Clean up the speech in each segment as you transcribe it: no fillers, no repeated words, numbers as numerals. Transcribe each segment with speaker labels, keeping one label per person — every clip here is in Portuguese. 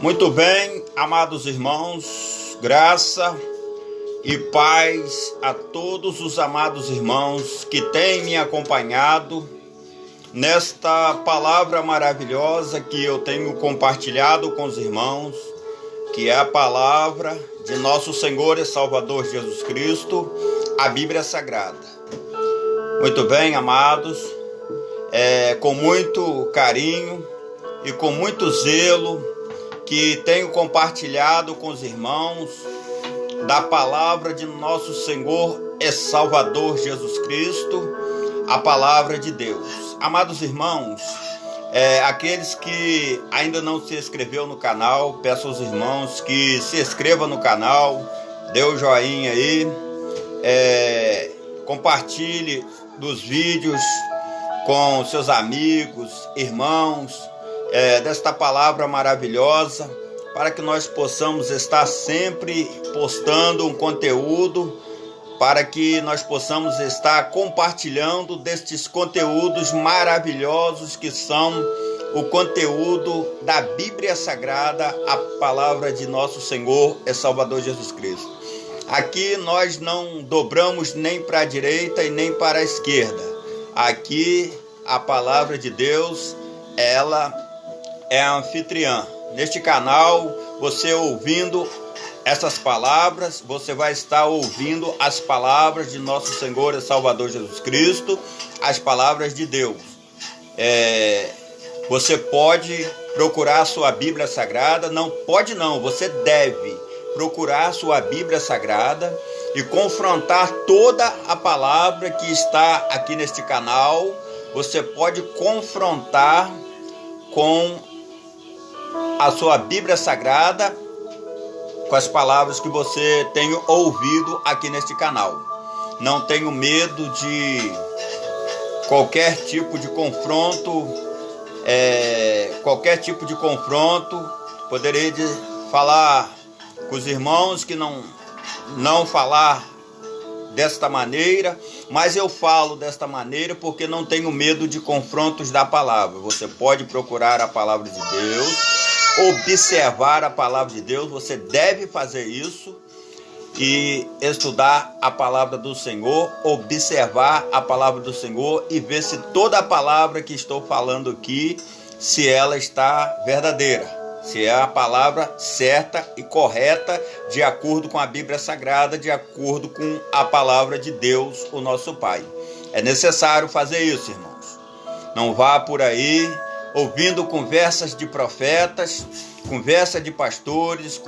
Speaker 1: Muito bem, amados irmãos, graça e paz a todos os amados irmãos que têm me acompanhado nesta palavra maravilhosa que eu tenho compartilhado com os irmãos, que é a palavra de nosso Senhor e Salvador Jesus Cristo, a Bíblia Sagrada. Muito bem, amados, com muito carinho e com muito zelo que tenho compartilhado com os irmãos da palavra de nosso Senhor e Salvador Jesus Cristo, a palavra de Deus. Amados irmãos, aqueles que ainda não se inscreveu no canal, peço aos irmãos que se inscrevam no canal, dê o joinha aí, compartilhe dos vídeos com seus amigos, irmãos, desta palavra maravilhosa, para que nós possamos estar sempre postando um conteúdo, para que nós possamos estar compartilhando destes conteúdos maravilhosos que são o conteúdo da Bíblia Sagrada, a palavra de nosso Senhor e Salvador Jesus Cristo. Aqui nós não dobramos nem para a direita e nem para a esquerda. Aqui a palavra de Deus, ela é a anfitriã. Neste canal, você ouvindo essas palavras, você vai estar ouvindo as palavras de nosso Senhor e Salvador Jesus Cristo, as palavras de Deus. Você pode procurar a sua Bíblia Sagrada, você deve procurar a sua Bíblia Sagrada e confrontar toda a palavra que está aqui neste canal. Você pode confrontar com a sua Bíblia Sagrada, com as palavras que você tem ouvido aqui neste canal. Não tenho medo de qualquer tipo de confronto, Poderei falar com os irmãos que não falar desta maneira, mas eu falo desta maneira porque não tenho medo de confrontos da palavra. Você pode procurar a palavra de Deus, observar a palavra de Deus, você deve fazer isso e estudar a palavra do Senhor, observar a palavra do Senhor e ver se toda a palavra que estou falando aqui, se ela está verdadeira, se é a palavra certa e correta, de acordo com a Bíblia Sagrada, de acordo com a palavra de Deus, o nosso Pai. É necessário fazer isso, irmãos. Não vá por aí ouvindo conversas de profetas, conversa de pastores,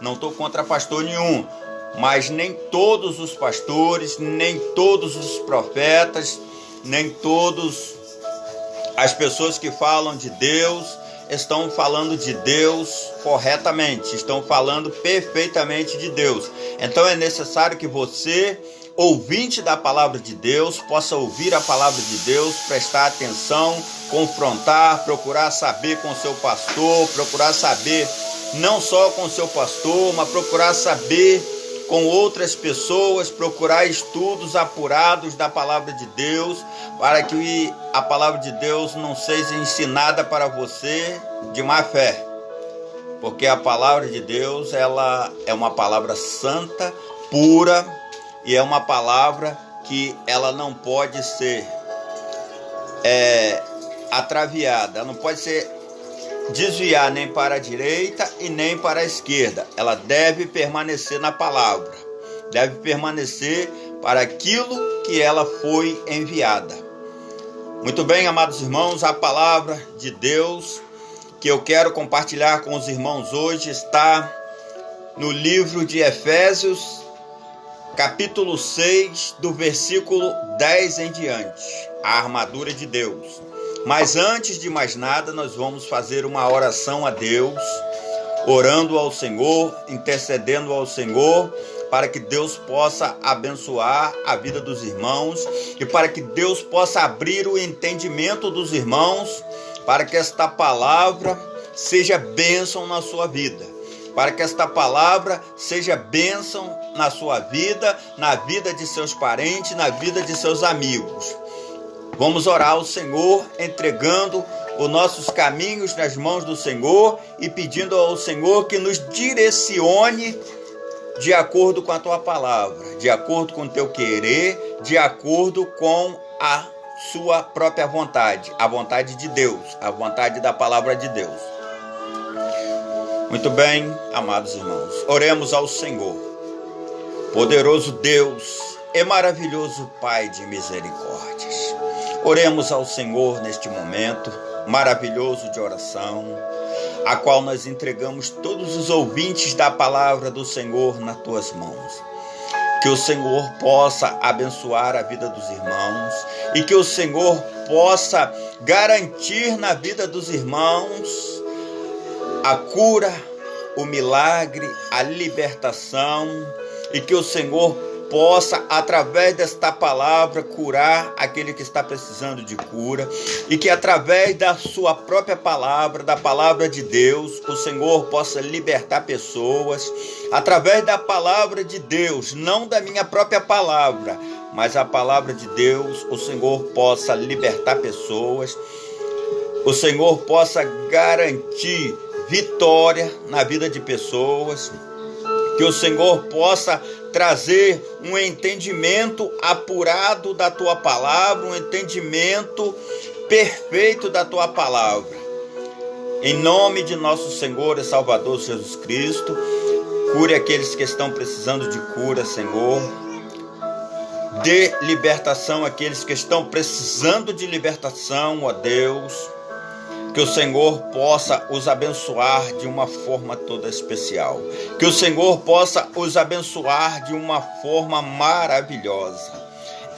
Speaker 1: não estou contra pastor nenhum, mas nem todos os pastores, nem todos os profetas, nem todas as pessoas que falam de Deus estão falando de Deus corretamente, estão falando perfeitamente de Deus. Então é necessário que você, ouvinte da palavra de Deus, possa ouvir a palavra de Deus, prestar atenção, confrontar, procurar saber com o seu pastor, procurar saber não só com o seu pastor, mas procurar saber com outras pessoas, procurar estudos apurados da palavra de Deus, para que a palavra de Deus não seja ensinada para você de má fé. Porque a palavra de Deus, ela é uma palavra santa, pura, e é uma palavra que ela não pode ser atraviada, não pode ser desviar nem para a direita e nem para a esquerda. Ela deve permanecer na palavra, deve permanecer para aquilo que ela foi enviada. Muito bem, amados irmãos, a palavra de Deus que eu quero compartilhar com os irmãos hoje está no livro de Efésios, capítulo 6, do versículo 10 em diante, a armadura de Deus. Mas antes de mais nada, nós vamos fazer uma oração a Deus, orando ao Senhor, intercedendo ao Senhor, para que Deus possa abençoar a vida dos irmãos e para que Deus possa abrir o entendimento dos irmãos, para que esta palavra seja bênção na sua vida, para que esta palavra seja bênção na sua vida, na vida de seus parentes, na vida de seus amigos. Vamos orar ao Senhor, entregando os nossos caminhos nas mãos do Senhor e pedindo ao Senhor que nos direcione de acordo com a tua palavra, de acordo com o teu querer, de acordo com a sua própria vontade, a vontade de Deus, a vontade da palavra de Deus. Muito bem, amados irmãos, oremos ao Senhor. Poderoso Deus e maravilhoso Pai de misericórdias, oremos ao Senhor neste momento maravilhoso de oração, a qual nós entregamos todos os ouvintes da palavra do Senhor nas tuas mãos. Que o Senhor possa abençoar a vida dos irmãos e que o Senhor possa garantir na vida dos irmãos a cura, o milagre, a libertação, e que o Senhor possa, através desta palavra, curar aquele que está precisando de cura, e que através da sua própria palavra, da palavra de Deus, o Senhor possa libertar pessoas, através da palavra de Deus, não da minha própria palavra, mas a palavra de Deus, o Senhor possa libertar pessoas, o Senhor possa garantir vitória na vida de pessoas, que o Senhor possa trazer um entendimento apurado da tua palavra, um entendimento perfeito da tua palavra. Em nome de nosso Senhor e Salvador Jesus Cristo, cure aqueles que estão precisando de cura, Senhor. Dê libertação àqueles que estão precisando de libertação, ó Deus. Que o Senhor possa os abençoar de uma forma toda especial. Que o Senhor possa os abençoar de uma forma maravilhosa.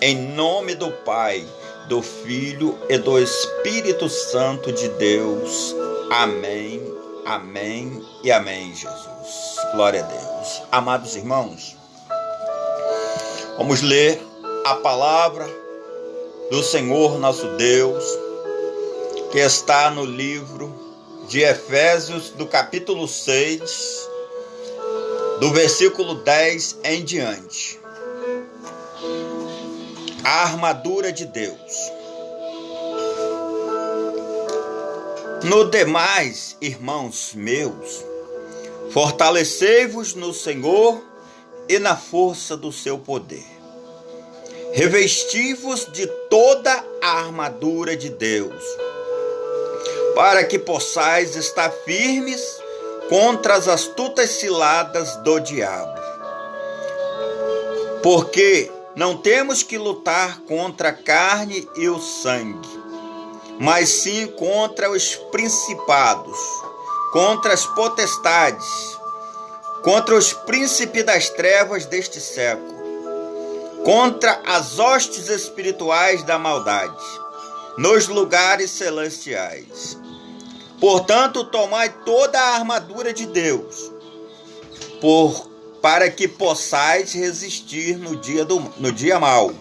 Speaker 1: Em nome do Pai, do Filho e do Espírito Santo de Deus. Amém, amém e amém, Jesus. Glória a Deus. Amados irmãos, vamos ler a palavra do Senhor nosso Deus, que está no livro de Efésios, do capítulo 6, do versículo 10 em diante. A armadura de Deus. No demais, irmãos meus, fortalecei-vos no Senhor e na força do seu poder. Revesti-vos de toda a armadura de Deus, para que possais estar firmes contra as astutas ciladas do diabo. Porque não temos que lutar contra a carne e o sangue, mas sim contra os principados, contra as potestades, contra os príncipes das trevas deste século, contra as hostes espirituais da maldade nos lugares celestiais. Portanto, tomai toda a armadura de Deus, para que possais resistir no dia mau,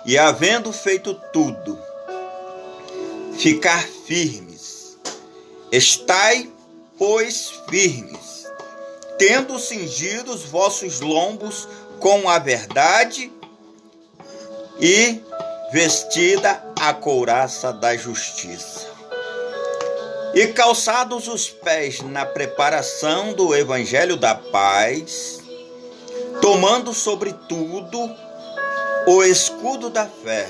Speaker 1: e havendo feito tudo, ficar firmes. Estai, pois, firmes, tendo cingido os vossos lombos com a verdade e vestida a couraça da justiça, e calçados os pés na preparação do evangelho da paz, tomando sobretudo o escudo da fé,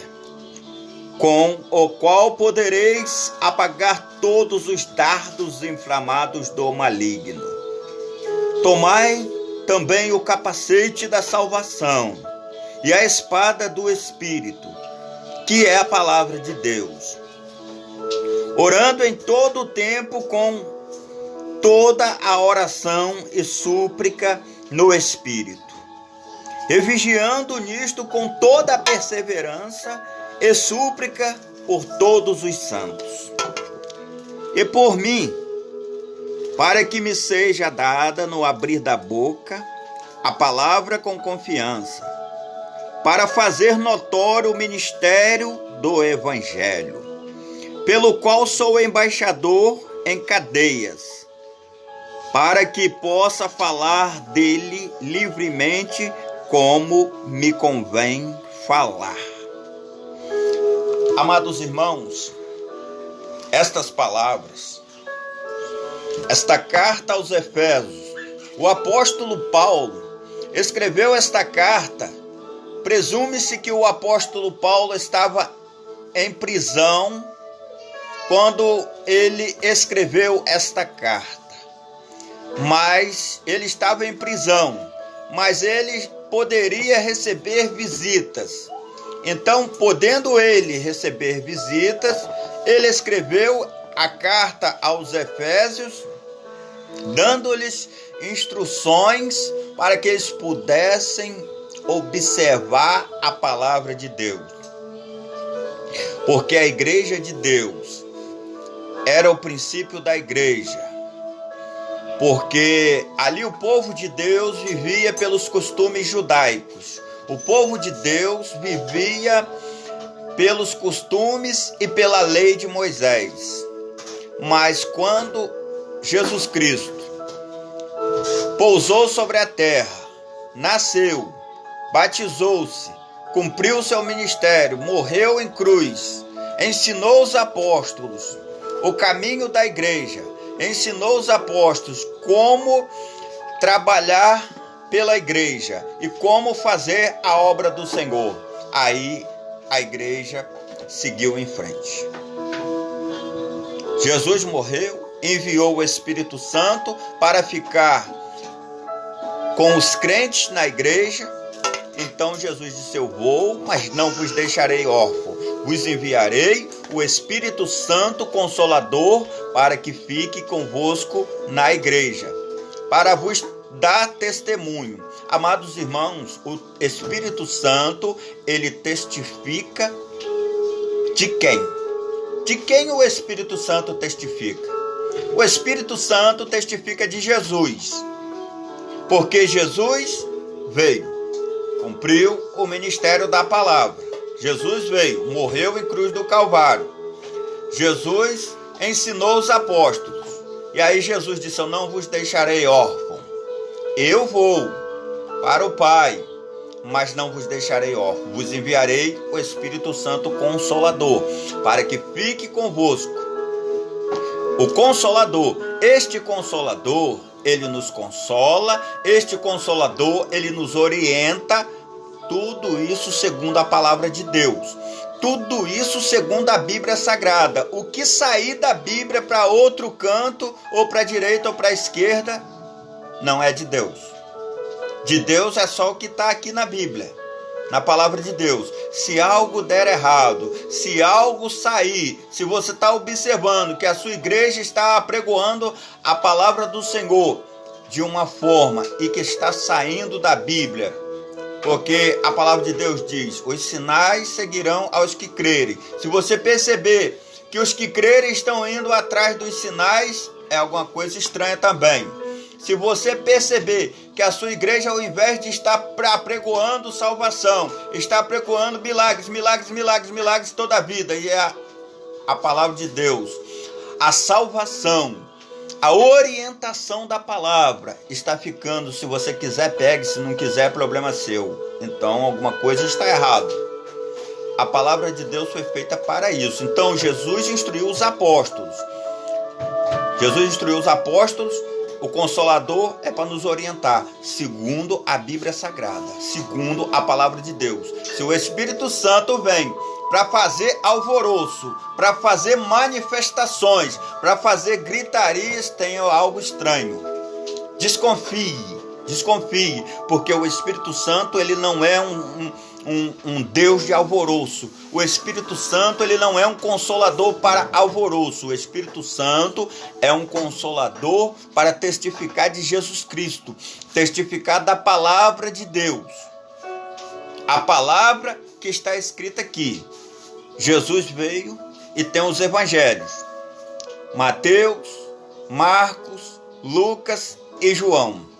Speaker 1: com o qual podereis apagar todos os dardos inflamados do maligno. Tomai também o capacete da salvação e a espada do Espírito, que é a palavra de Deus, orando em todo o tempo com toda a oração e súplica no Espírito, e vigiando nisto com toda a perseverança e súplica por todos os santos. E por mim, para que me seja dada no abrir da boca a palavra com confiança, para fazer notório o ministério do Evangelho, pelo qual sou embaixador em cadeias, para que possa falar dele livremente como me convém falar. Amados irmãos, estas palavras, esta carta aos Efésios, o apóstolo Paulo escreveu esta carta. Presume-se que o apóstolo Paulo estava em prisão quando ele escreveu esta carta. Mas ele estava em prisão, mas ele poderia receber visitas. Então, podendo ele receber visitas, ele escreveu a carta aos Efésios, dando-lhes instruções para que eles pudessem observar a palavra de Deus. Porque a igreja de Deus era o princípio da igreja. Porque ali o povo de Deus vivia pelos costumes judaicos. O povo de Deus vivia pelos costumes e pela lei de Moisés. Mas quando Jesus Cristo pousou sobre a terra, nasceu, batizou-se, cumpriu seu ministério, morreu em cruz, ensinou os apóstolos o caminho da igreja, ensinou os apóstolos como trabalhar pela igreja e como fazer a obra do Senhor. Aí a igreja seguiu em frente. Jesus morreu, enviou o Espírito Santo para ficar com os crentes na igreja. Então Jesus disse: eu vou, mas não vos deixarei órfãos. Vos enviarei o Espírito Santo Consolador para que fique convosco na igreja, para vos dar testemunho. Amados irmãos, o Espírito Santo, ele testifica de quem? De quem o Espírito Santo testifica? O Espírito Santo testifica de Jesus, porque Jesus veio, cumpriu o ministério da palavra. Jesus veio, morreu em cruz do Calvário. Jesus ensinou os apóstolos. E aí Jesus disse: eu não vos deixarei órfãos. Eu vou para o Pai, mas não vos deixarei órfãos. Vos enviarei o Espírito Santo Consolador, para que fique convosco. O Consolador, este Consolador, ele nos consola, este Consolador, ele nos orienta. Tudo isso segundo a palavra de Deus. Tudo isso segundo a Bíblia Sagrada. O que sair da Bíblia para outro canto, ou para a direita ou para a esquerda, não é de Deus. De Deus é só o que está aqui na Bíblia, na palavra de Deus. Se algo der errado, se algo sair, se você está observando que a sua igreja está apregoando a palavra do Senhor de uma forma e que está saindo da Bíblia, porque a palavra de Deus diz: os sinais seguirão aos que crerem. Se você perceber que os que crerem estão indo atrás dos sinais, é alguma coisa estranha também. Se você perceber que a sua igreja, ao invés de estar apregoando salvação, está apregoando milagres, milagres, milagres, milagres toda a vida, e é a palavra de Deus, a salvação, a orientação da palavra está ficando. Se você quiser, pegue. Se não quiser, problema seu. Então, alguma coisa está errada. A palavra de Deus foi feita para isso. Então, Jesus instruiu os apóstolos. O Consolador é para nos orientar, segundo a Bíblia Sagrada, segundo a palavra de Deus. Se o Espírito Santo vem para fazer alvoroço, para fazer manifestações, para fazer gritarias, tem algo estranho. Desconfie, porque o Espírito Santo, ele não é um Deus de alvoroço. O Espírito Santo, ele não é um consolador para alvoroço. O Espírito Santo é um consolador para testificar de Jesus Cristo, testificar da palavra de Deus. A palavra que está escrita aqui. Jesus veio e tem os evangelhos: Mateus, Marcos, Lucas e João.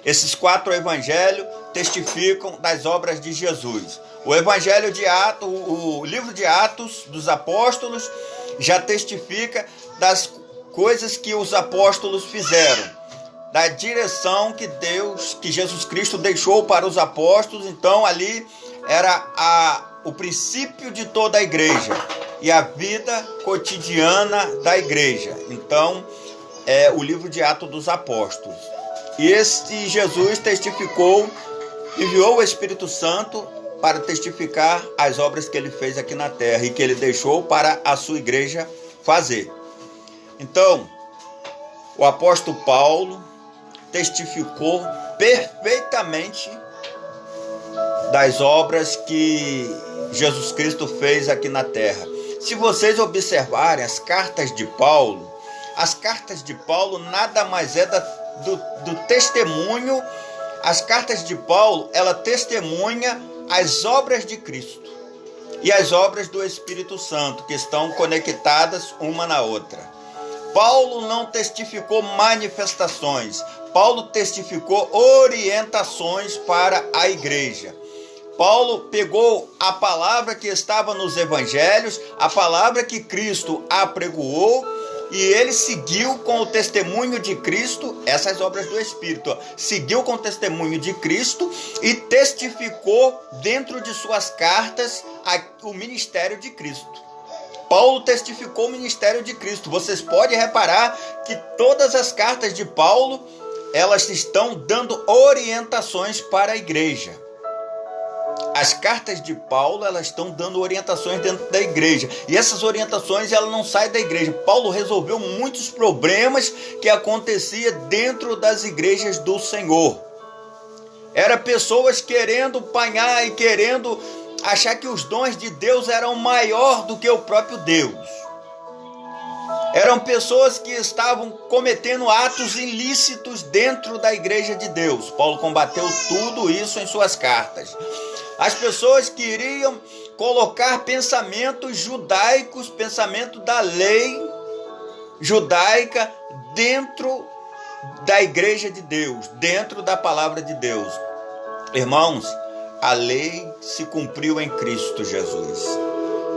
Speaker 1: Esses 4 evangelhos testificam das obras de Jesus. O evangelho de Atos, o livro de Atos dos Apóstolos, já testifica das coisas que os apóstolos fizeram, da direção que Jesus Cristo deixou para os apóstolos. Então ali era o princípio de toda a igreja e a vida cotidiana da igreja. Então, é o livro de Atos dos Apóstolos. E este Jesus testificou, enviou o Espírito Santo para testificar as obras que ele fez aqui na terra e que ele deixou para a sua igreja fazer. Então, o apóstolo Paulo testificou perfeitamente das obras que Jesus Cristo fez aqui na terra. Se vocês observarem as cartas de Paulo nada mais é do testemunho. As cartas de Paulo, ela testemunha as obras de Cristo e as obras do Espírito Santo, que estão conectadas uma na outra. Paulo não testificou manifestações, Paulo testificou orientações para a igreja. Paulo pegou a palavra que estava nos evangelhos, a palavra que Cristo apregoou, e ele seguiu com o testemunho de Cristo, essas obras do Espírito, seguiu com o testemunho de Cristo e testificou dentro de suas cartas o ministério de Cristo. Paulo testificou o ministério de Cristo. Vocês podem reparar que todas as cartas de Paulo, elas estão dando orientações para a igreja. As cartas de Paulo, elas estão dando orientações dentro da igreja. E essas orientações, elas não saem da igreja. Paulo resolveu muitos problemas que aconteciam dentro das igrejas do Senhor. Era pessoas querendo apanhar e querendo achar que os dons de Deus eram maior do que o próprio Deus. Eram pessoas que estavam cometendo atos ilícitos dentro da igreja de Deus. Paulo combateu tudo isso em suas cartas. As pessoas queriam colocar pensamentos judaicos, pensamento da lei judaica dentro da igreja de Deus, dentro da palavra de Deus. Irmãos, a lei se cumpriu em Cristo Jesus.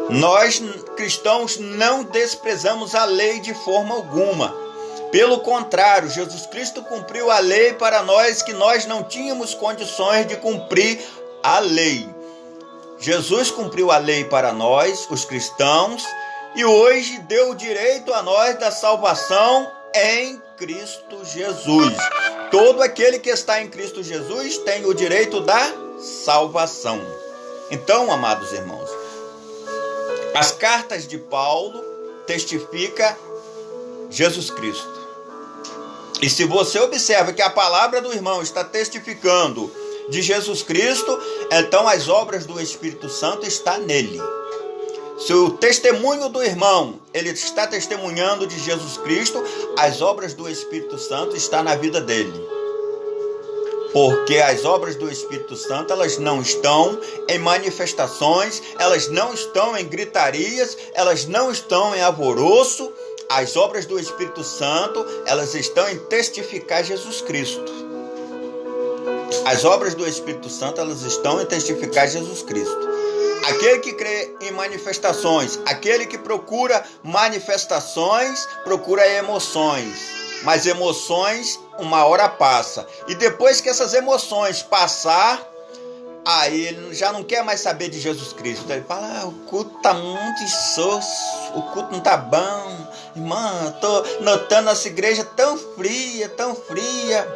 Speaker 1: Nós, cristãos, não desprezamos a lei de forma alguma. Pelo contrário, Jesus Cristo cumpriu a lei para nós que nós não tínhamos condições de cumprir a lei. Jesus cumpriu a lei para nós, os cristãos, e hoje deu o direito a nós da salvação em Cristo Jesus. Todo aquele que está em Cristo Jesus tem o direito da salvação. Então, amados irmãos, as cartas de Paulo testificam Jesus Cristo. E se você observa que a palavra do irmão está testificando de Jesus Cristo, então as obras do Espírito Santo estão nele. Se o testemunho do irmão, ele está testemunhando de Jesus Cristo, as obras do Espírito Santo estão na vida dele. Porque as obras do Espírito Santo, elas não estão em manifestações, elas não estão em gritarias, elas não estão em alvoroço. As obras do Espírito Santo, elas estão em testificar Jesus Cristo. As obras do Espírito Santo, elas estão em testificar Jesus Cristo. Aquele que crê em manifestações, aquele que procura manifestações, procura emoções. Mas emoções, uma hora passa. E depois que essas emoções passar, aí ele já não quer mais saber de Jesus Cristo. Ele fala, o culto está muito insosso, o culto não está bom. Irmã, estou notando essa igreja tão fria, tão fria.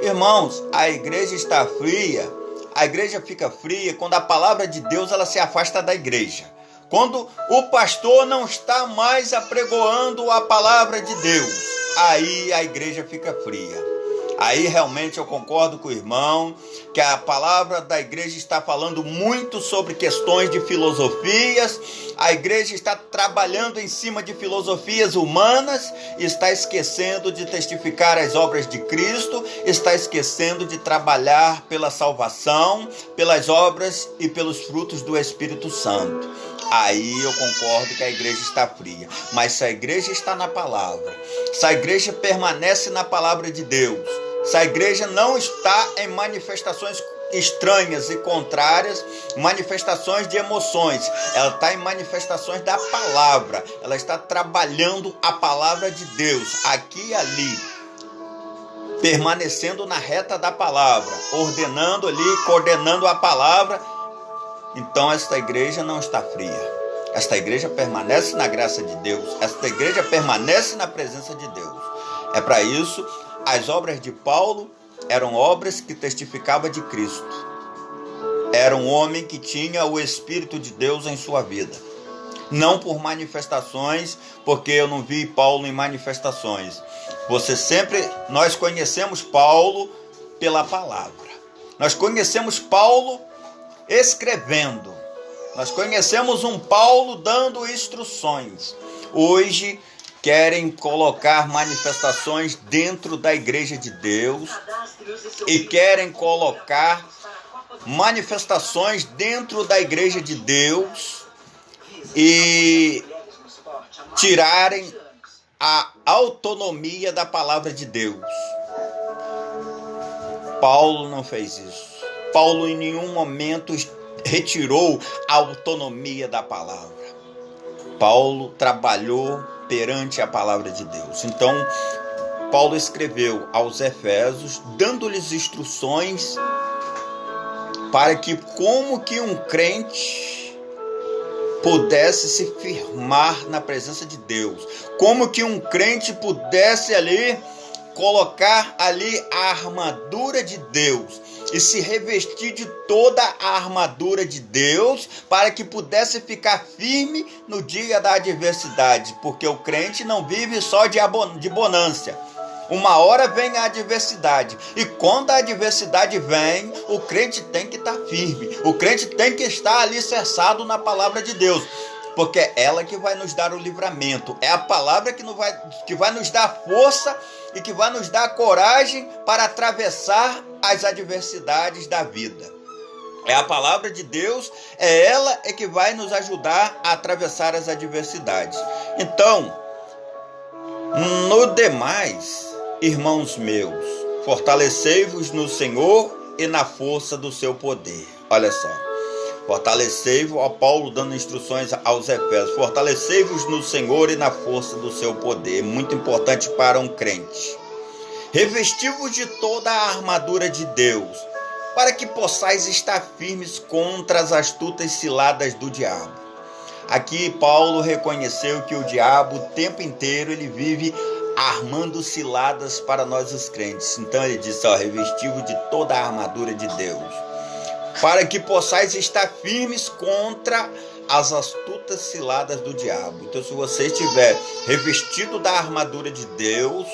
Speaker 1: Irmãos, a igreja está fria. A igreja fica fria quando a palavra de Deus ela se afasta da igreja. Quando o pastor não está mais apregoando a palavra de Deus, aí a igreja fica fria. Aí realmente eu concordo com o irmão que a palavra da igreja está falando muito sobre questões de filosofias. A igreja está trabalhando em cima de filosofias humanas, está esquecendo de testificar as obras de Cristo, está esquecendo de trabalhar pela salvação, pelas obras e pelos frutos do Espírito Santo. Aí eu concordo que a igreja está fria. Mas se a igreja está na palavra, se a igreja permanece na palavra de Deus, se a igreja não está em manifestações estranhas e contrárias, manifestações de emoções, ela está em manifestações da palavra, ela está trabalhando a palavra de Deus, aqui e ali, permanecendo na reta da palavra, ordenando ali, coordenando a palavra, então esta igreja não está fria. Esta igreja permanece na graça de Deus. Esta igreja permanece na presença de Deus. É para isso, as obras de Paulo eram obras que testificavam de Cristo. Era um homem que tinha o Espírito de Deus em sua vida. Não por manifestações, porque eu não vi Paulo em manifestações. Nós conhecemos Paulo pela palavra. Nós conhecemos Paulo escrevendo. Nós conhecemos um Paulo dando instruções. Hoje querem colocar manifestações dentro da igreja de Deus e querem colocar manifestações dentro da igreja de Deus e tirarem a autonomia da palavra de Deus. Paulo não fez isso. Paulo em nenhum momento retirou a autonomia da palavra. Paulo trabalhou perante a palavra de Deus. Então, Paulo escreveu aos Efésios, dando-lhes instruções para que como que um crente pudesse se firmar na presença de Deus. Como que um crente pudesse ali colocar ali a armadura de Deus e se revestir de toda a armadura de Deus para que pudesse ficar firme no dia da adversidade, porque o crente não vive só de bonança. Uma hora vem a adversidade, e quando a adversidade vem, o crente tem que estar firme, o crente tem que estar alicerçado na palavra de Deus, porque é ela que vai nos dar o livramento, é a palavra que vai nos dar força e que vai nos dar coragem para atravessar as adversidades da vida. É a palavra de Deus, é ela que vai nos ajudar a atravessar as adversidades. Então, no demais, irmãos meus, fortalecei-vos no Senhor e na força do seu poder. Olha só, fortalecei-vos, ó Paulo dando instruções aos Efésios, fortalecei-vos no Senhor e na força do seu poder, muito importante para um crente. Revesti-vos de toda a armadura de Deus, para que possais estar firmes contra as astutas ciladas do diabo. Aqui Paulo reconheceu que o diabo o tempo inteiro ele vive armando ciladas para nós os crentes. Então ele disse, revesti-vos de toda a armadura de Deus, para que possais estar firmes contra as astutas ciladas do diabo. Então se você estiver revestido da armadura de Deus,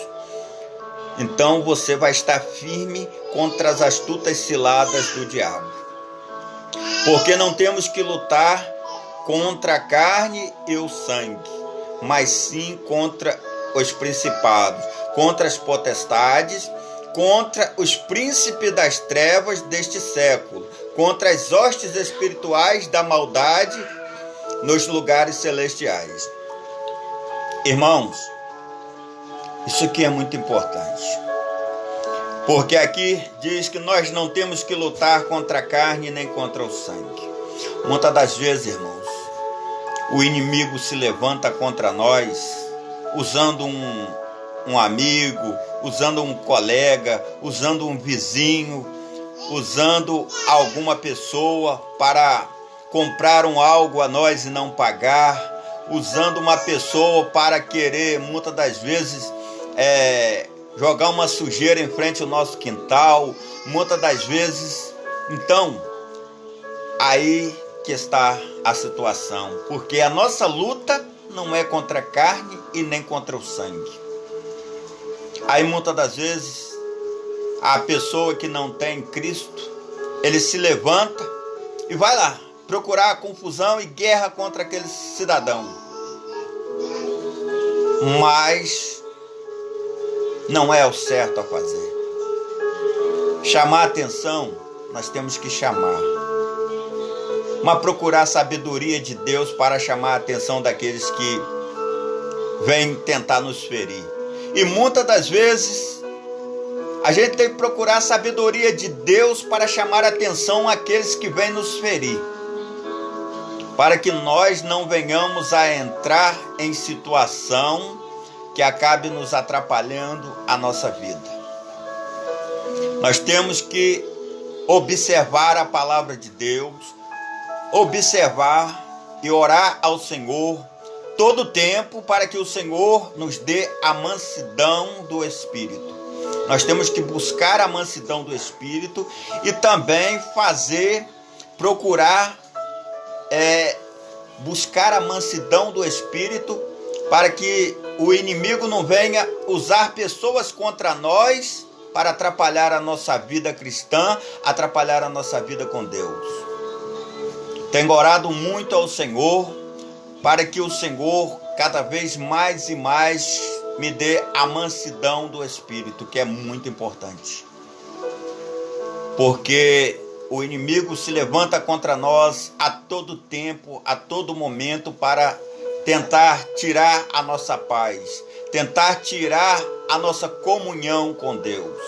Speaker 1: então você vai estar firme contra as astutas ciladas do diabo. Porque não temos que lutar contra a carne e o sangue, mas sim contra os principados, contra as potestades, contra os príncipes das trevas deste século, contra as hostes espirituais da maldade nos lugares celestiais. Irmãos, isso aqui é muito importante, porque aqui diz que nós não temos que lutar contra a carne nem contra o sangue. Muitas das vezes, irmãos, o inimigo se levanta contra nós, usando um amigo, usando um colega, usando um vizinho, usando alguma pessoa para comprar algo a nós e não pagar, usando uma pessoa para querer, muitas das vezes, jogar uma sujeira em frente ao nosso quintal, muitas das vezes. Então, aí que está a situação, porque a nossa luta não é contra a carne e nem contra o sangue. Aí muitas das vezes a pessoa que não tem Cristo, ele se levanta e vai lá procurar a confusão e guerra contra aquele cidadão. Mas não é o certo a fazer. Chamar a atenção, nós temos que chamar. Mas procurar a sabedoria de Deus para chamar a atenção daqueles que vêm tentar nos ferir. E muitas das vezes a gente tem que procurar a sabedoria de Deus para chamar a atenção àqueles que vêm nos ferir, para que nós não venhamos a entrar em situação que acabe nos atrapalhando a nossa vida. Nós temos que observar a palavra de Deus, observar e orar ao Senhor todo o tempo, para que o Senhor nos dê a mansidão do Espírito. Nós temos que buscar a mansidão do Espírito e também procurar buscar a mansidão do Espírito, para que o inimigo não venha usar pessoas contra nós para atrapalhar a nossa vida cristã, atrapalhar a nossa vida com Deus. Tenho orado muito ao Senhor, para que o Senhor cada vez mais e mais me dê a mansidão do Espírito, que é muito importante. Porque o inimigo se levanta contra nós a todo tempo, a todo momento, para tentar tirar a nossa paz, tentar tirar a nossa comunhão com Deus.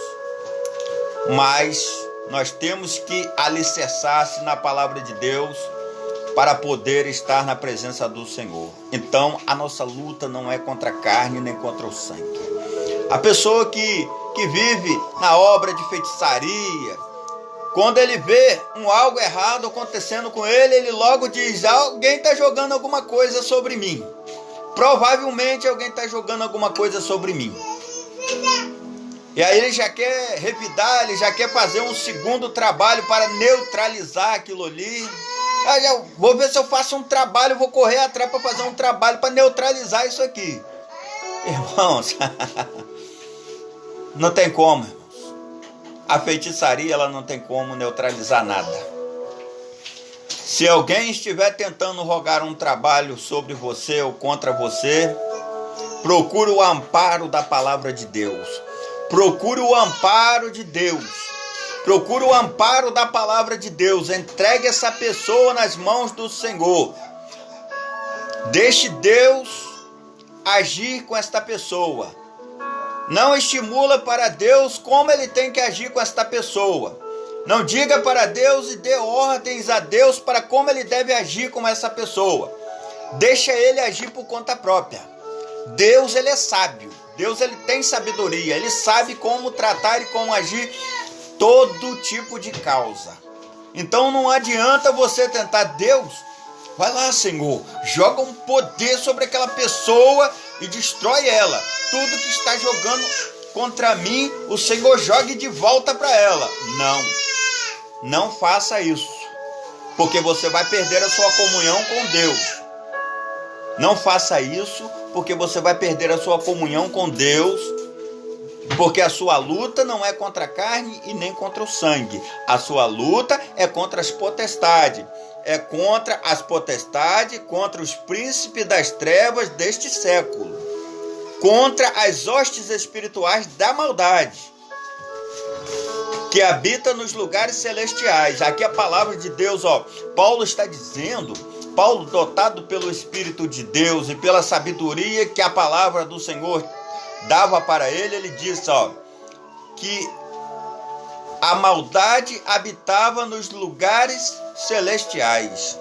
Speaker 1: Mas nós temos que alicerçar-se na palavra de Deus para poder estar na presença do Senhor. Então, a nossa luta não é contra a carne nem contra o sangue. A pessoa que vive na obra de feitiçaria, quando ele vê algo errado acontecendo com ele, ele logo diz: alguém está jogando alguma coisa sobre mim. Provavelmente alguém está jogando alguma coisa sobre mim. E aí ele já quer revidar, ele já quer fazer um segundo trabalho para neutralizar aquilo ali. Eu vou ver se eu faço um trabalho, vou correr atrás para fazer um trabalho para neutralizar isso aqui. Irmãos, não tem como, irmãos. A feitiçaria, ela não tem como neutralizar nada. Se alguém estiver tentando rogar um trabalho sobre você ou contra você, procure o amparo da palavra de Deus. Procure o amparo de Deus. Procure o amparo da palavra de Deus. Entregue essa pessoa nas mãos do Senhor. Deixe Deus agir com esta pessoa. Não estimula para Deus como ele tem que agir com esta pessoa. Não diga para Deus e dê ordens a Deus para como ele deve agir com essa pessoa. Deixa ele agir por conta própria. Deus, ele é sábio. Deus, ele tem sabedoria. Ele sabe como tratar e como agir todo tipo de causa. Então não adianta você tentar. Deus, vai lá, Senhor, joga um poder sobre aquela pessoa e destrói ela. Tudo que está jogando contra mim, o Senhor jogue de volta para ela. Não faça isso, porque você vai perder a sua comunhão com Deus. Não faça isso, porque você vai perder a sua comunhão com Deus, porque a sua luta não é contra a carne e nem contra o sangue. A sua luta é contra as potestades. É contra as potestades, contra os príncipes das trevas deste século. Contra as hostes espirituais da maldade, que habita nos lugares celestiais. Aqui a palavra de Deus, Paulo está dizendo, Paulo, dotado pelo Espírito de Deus e pela sabedoria que a palavra do Senhor dava para ele disse, que a maldade habitava nos lugares celestiais.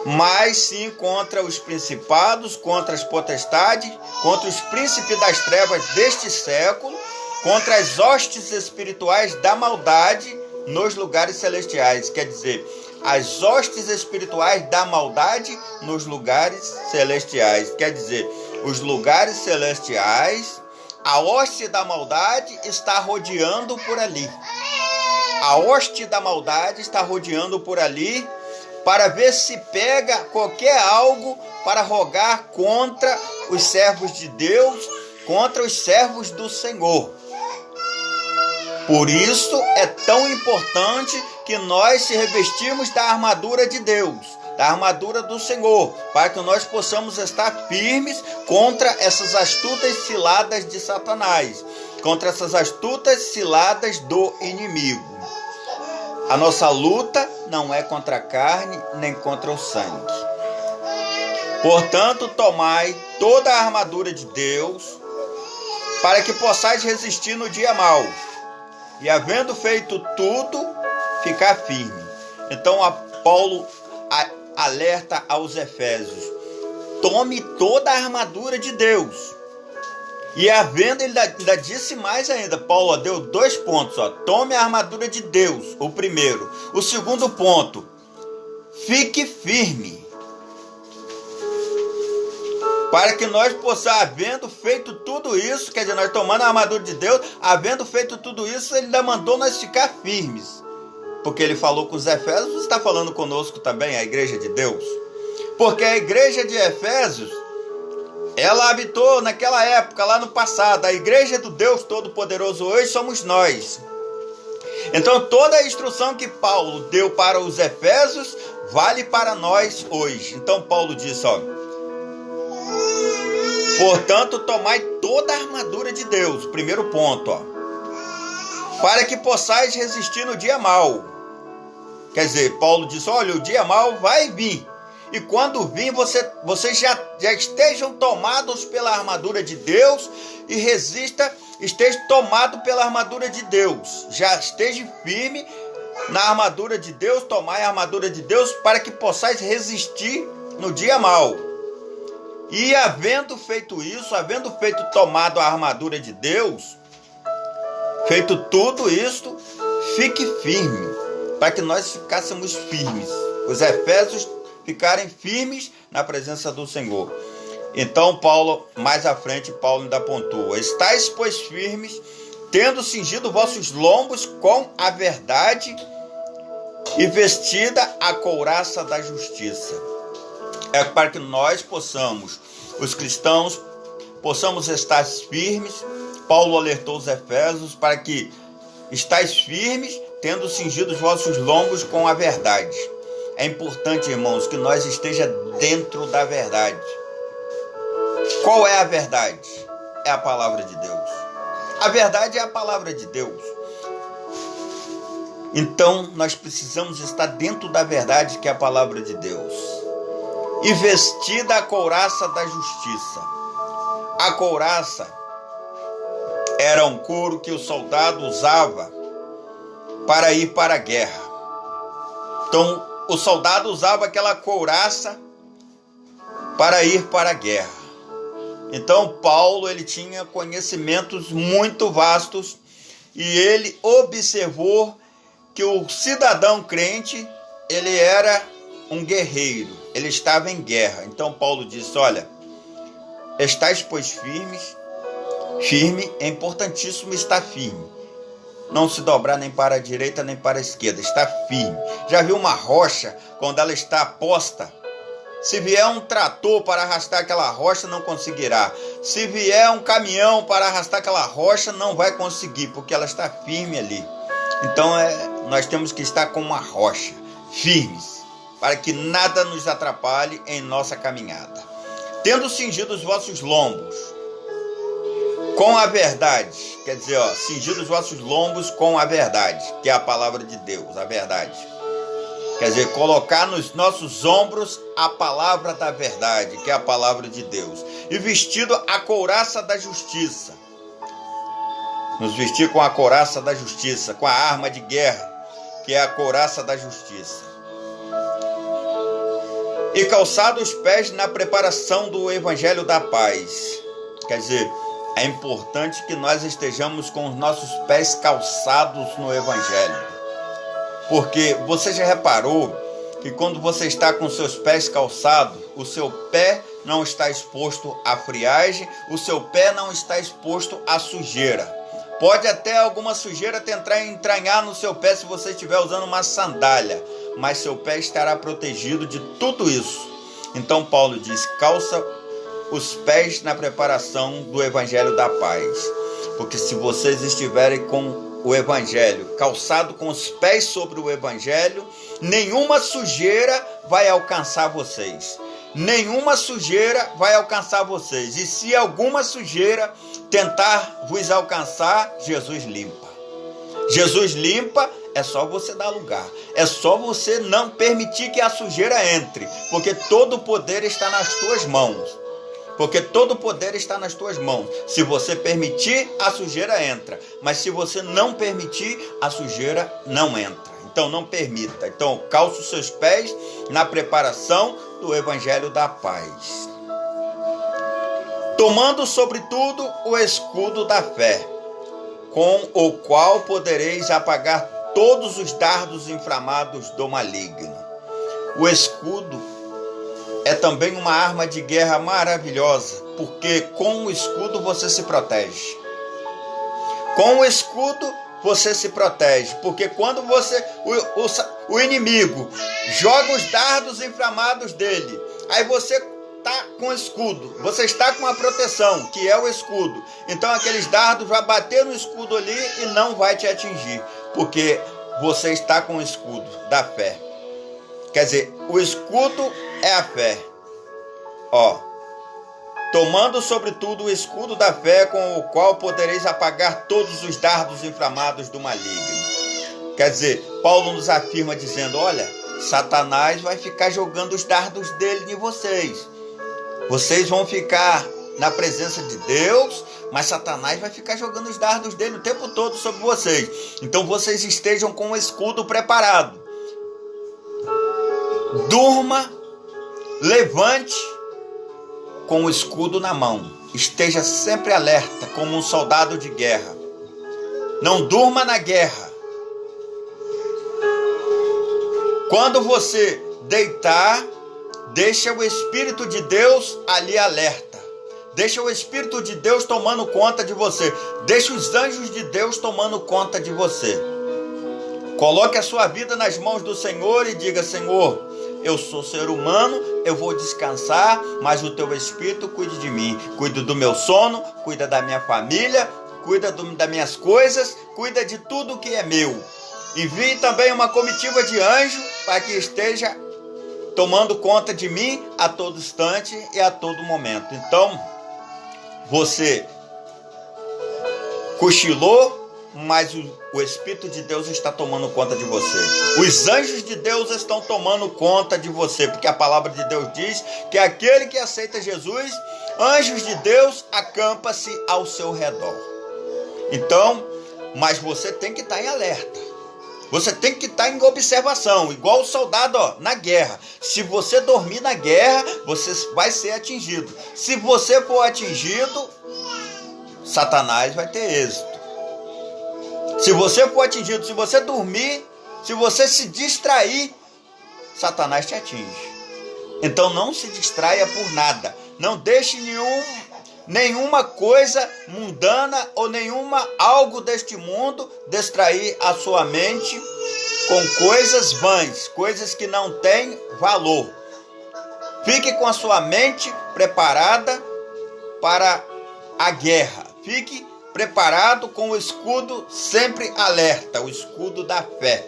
Speaker 1: Mas sim contra os principados, contra as potestades, contra os príncipes das trevas deste século, contra as hostes espirituais da maldade nos lugares celestiais. Quer dizer, as hostes espirituais da maldade nos lugares celestiais. Quer dizer, os lugares celestiais, a hoste da maldade está rodeando por ali. A hoste da maldade está rodeando por ali, para ver se pega qualquer algo para rogar contra os servos de Deus, contra os servos do Senhor. Por isso é tão importante que nós se revestimos da armadura de Deus, da armadura do Senhor, para que nós possamos estar firmes contra essas astutas ciladas de Satanás, contra essas astutas ciladas do inimigo. A nossa luta não é contra a carne nem contra o sangue. Portanto, tomai toda a armadura de Deus, para que possais resistir no dia mau, e havendo feito tudo, ficar firme. Então, Paulo alerta aos Efésios: tome toda a armadura de Deus. E havendo, ele ainda disse mais ainda, Paulo deu 2 pontos, tome a armadura de Deus, o primeiro. O segundo ponto, fique firme, para que nós possamos, havendo feito tudo isso, quer dizer, nós tomando a armadura de Deus, havendo feito tudo isso, ele ainda mandou nós ficar firmes, porque ele falou com os Efésios, está falando conosco também, a igreja de Deus, porque a igreja de Efésios, ela habitou naquela época, lá no passado, a igreja do Deus Todo-Poderoso hoje somos nós. Então toda a instrução que Paulo deu para os Efésios, vale para nós hoje. Então Paulo disse, portanto, tomai toda a armadura de Deus. Primeiro ponto, para que possais resistir no dia mau. Quer dizer, Paulo disse, olha, o dia mau vai vir. E quando vir, vocês já estejam tomados pela armadura de Deus e esteja tomado pela armadura de Deus. Já esteja firme na armadura de Deus, tomai a armadura de Deus para que possais resistir no dia mau. E havendo feito isso, havendo tomado a armadura de Deus, feito tudo isto, fique firme, para que nós ficássemos firmes. Os Efésios ficarem firmes na presença do Senhor. Então Paulo, mais à frente, Paulo ainda pontua, estáis, pois, firmes, tendo cingido vossos lombos com a verdade e vestida a couraça da justiça. É para que nós possamos, os cristãos, possamos estar firmes. Paulo alertou os Efésios para que estáis firmes, tendo cingido os vossos lombos com a verdade. É importante, irmãos, que nós esteja dentro da verdade. Qual é a verdade? É a palavra de Deus. A verdade é a palavra de Deus. Então, nós precisamos estar dentro da verdade, que é a palavra de Deus. E vestida a couraça da justiça. A couraça era um couro que o soldado usava para ir para a guerra. Então, o soldado usava aquela couraça para ir para a guerra. Então, Paulo, ele tinha conhecimentos muito vastos e ele observou que o cidadão crente, ele era um guerreiro, ele estava em guerra. Então, Paulo disse, olha, estáis, pois, firme, é importantíssimo estar firme. Não se dobrar nem para a direita nem para a esquerda, está firme. Já viu uma rocha, quando ela está posta? Se vier um trator para arrastar aquela rocha, não conseguirá. Se vier um caminhão para arrastar aquela rocha, não vai conseguir, porque ela está firme ali. Então nós temos que estar como uma rocha, firmes, para que nada nos atrapalhe em nossa caminhada. Tendo cingido os vossos lombos com a verdade, quer dizer, cingido os vossos lombos com a verdade, que é a palavra de Deus, a verdade. Quer dizer, colocar nos nossos ombros a palavra da verdade, que é a palavra de Deus. E vestido a couraça da justiça. Nos vestir com a couraça da justiça, com a arma de guerra, que é a couraça da justiça. E calçado os pés na preparação do evangelho da paz. Quer dizer, é importante que nós estejamos com os nossos pés calçados no evangelho. Porque você já reparou que quando você está com seus pés calçados, o seu pé não está exposto à friagem, o seu pé não está exposto à sujeira. Pode até alguma sujeira tentar entranhar no seu pé se você estiver usando uma sandália, mas seu pé estará protegido de tudo isso. Então Paulo diz, calça os pés na preparação do evangelho da paz. Porque se vocês estiverem com o evangelho calçado com os pés sobre o evangelho, nenhuma sujeira vai alcançar vocês. Nenhuma sujeira vai alcançar vocês. E se alguma sujeira tentar vos alcançar, Jesus limpa. Jesus limpa, é só você dar lugar. É só você não permitir que a sujeira entre. Porque todo o poder está nas tuas mãos. Porque todo o poder está nas tuas mãos. Se você permitir, a sujeira entra. Mas se você não permitir, a sujeira não entra. Então não permita. Então calça os seus pés na preparação do evangelho da paz. tomando sobretudo o escudo da fé, com o qual podereis apagar todos os dardos inflamados do maligno. O escudo é também uma arma de guerra maravilhosa, porque com o escudo você se protege. Com o escudo você se protege, porque quando o inimigo joga os dardos inflamados dele, aí você está com o escudo, você está com a proteção, que é o escudo. Então aqueles dardos vão bater no escudo ali e não vai te atingir, porque você está com o escudo da fé. Quer dizer, o escudo é a fé. Tomando sobretudo o escudo da fé, com o qual podereis apagar todos os dardos inflamados do maligno. Quer dizer, Paulo nos afirma dizendo, olha, Satanás vai ficar jogando os dardos dele em vocês. Vocês vão ficar na presença de Deus, mas Satanás vai ficar jogando os dardos dele o tempo todo sobre vocês. Então vocês estejam com o escudo preparado. Durma, levante com o escudo na mão. Esteja sempre alerta como um soldado de guerra. Não durma na guerra. Quando você deitar, deixa o Espírito de Deus ali alerta. Deixa o Espírito de Deus tomando conta de você. Deixa os anjos de Deus tomando conta de você. Coloque a sua vida nas mãos do Senhor e diga, Senhor, eu sou ser humano, eu vou descansar, mas o teu Espírito cuide de mim. Cuida do meu sono, cuida da minha família, cuida das minhas coisas, cuida de tudo que é meu. Envie também uma comitiva de anjo para que esteja tomando conta de mim a todo instante e a todo momento. Então, você cochilou, mas o Espírito de Deus está tomando conta de você. Os anjos de Deus estão tomando conta de você, porque a palavra de Deus diz que aquele que aceita Jesus, anjos de Deus acampa-se ao seu redor. Então, mas você tem que estar em alerta. Você tem que estar em observação, igual o soldado na guerra. Se você dormir na guerra, você vai ser atingido. Se você for atingido, Satanás vai ter êxito. Se você for atingido, se você dormir, se você se distrair, Satanás te atinge. Então não se distraia por nada. Não deixe nenhuma coisa mundana ou algo deste mundo distrair a sua mente com coisas vãs, coisas que não têm valor. Fique com a sua mente preparada para a guerra. Fique preparado com o escudo sempre alerta, o escudo da fé.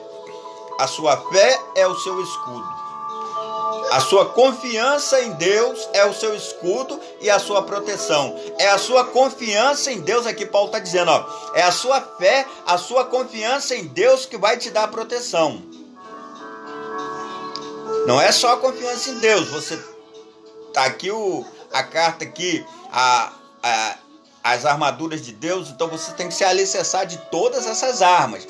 Speaker 1: A sua fé é o seu escudo. A sua confiança em Deus é o seu escudo e a sua proteção. É a sua confiança em Deus, aqui Paulo está dizendo, é a sua fé, a sua confiança em Deus que vai te dar proteção. Não é só a confiança em Deus. Você tá aqui a carta aqui, as armaduras de Deus, então você tem que se alicerçar de todas essas armas.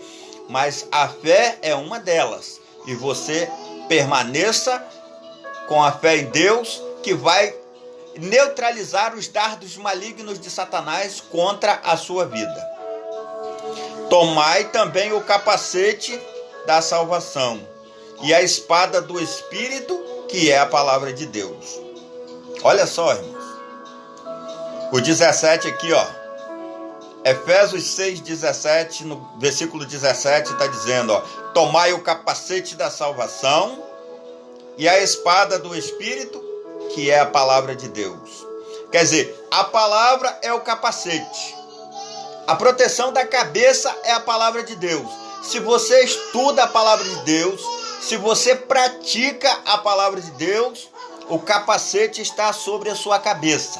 Speaker 1: Mas a fé é uma delas. E você permaneça com a fé em Deus, que vai neutralizar os dardos malignos de Satanás contra a sua vida. Tomai também o capacete da salvação e a espada do Espírito, que é a palavra de Deus. Olha só, irmãos. O 17 aqui, Efésios 6:17, no versículo 17, está dizendo, tomai o capacete da salvação e a espada do Espírito, que é a palavra de Deus. Quer dizer, a palavra é o capacete. A proteção da cabeça é a palavra de Deus. Se você estuda a palavra de Deus, se você pratica a palavra de Deus, o capacete está sobre a sua cabeça.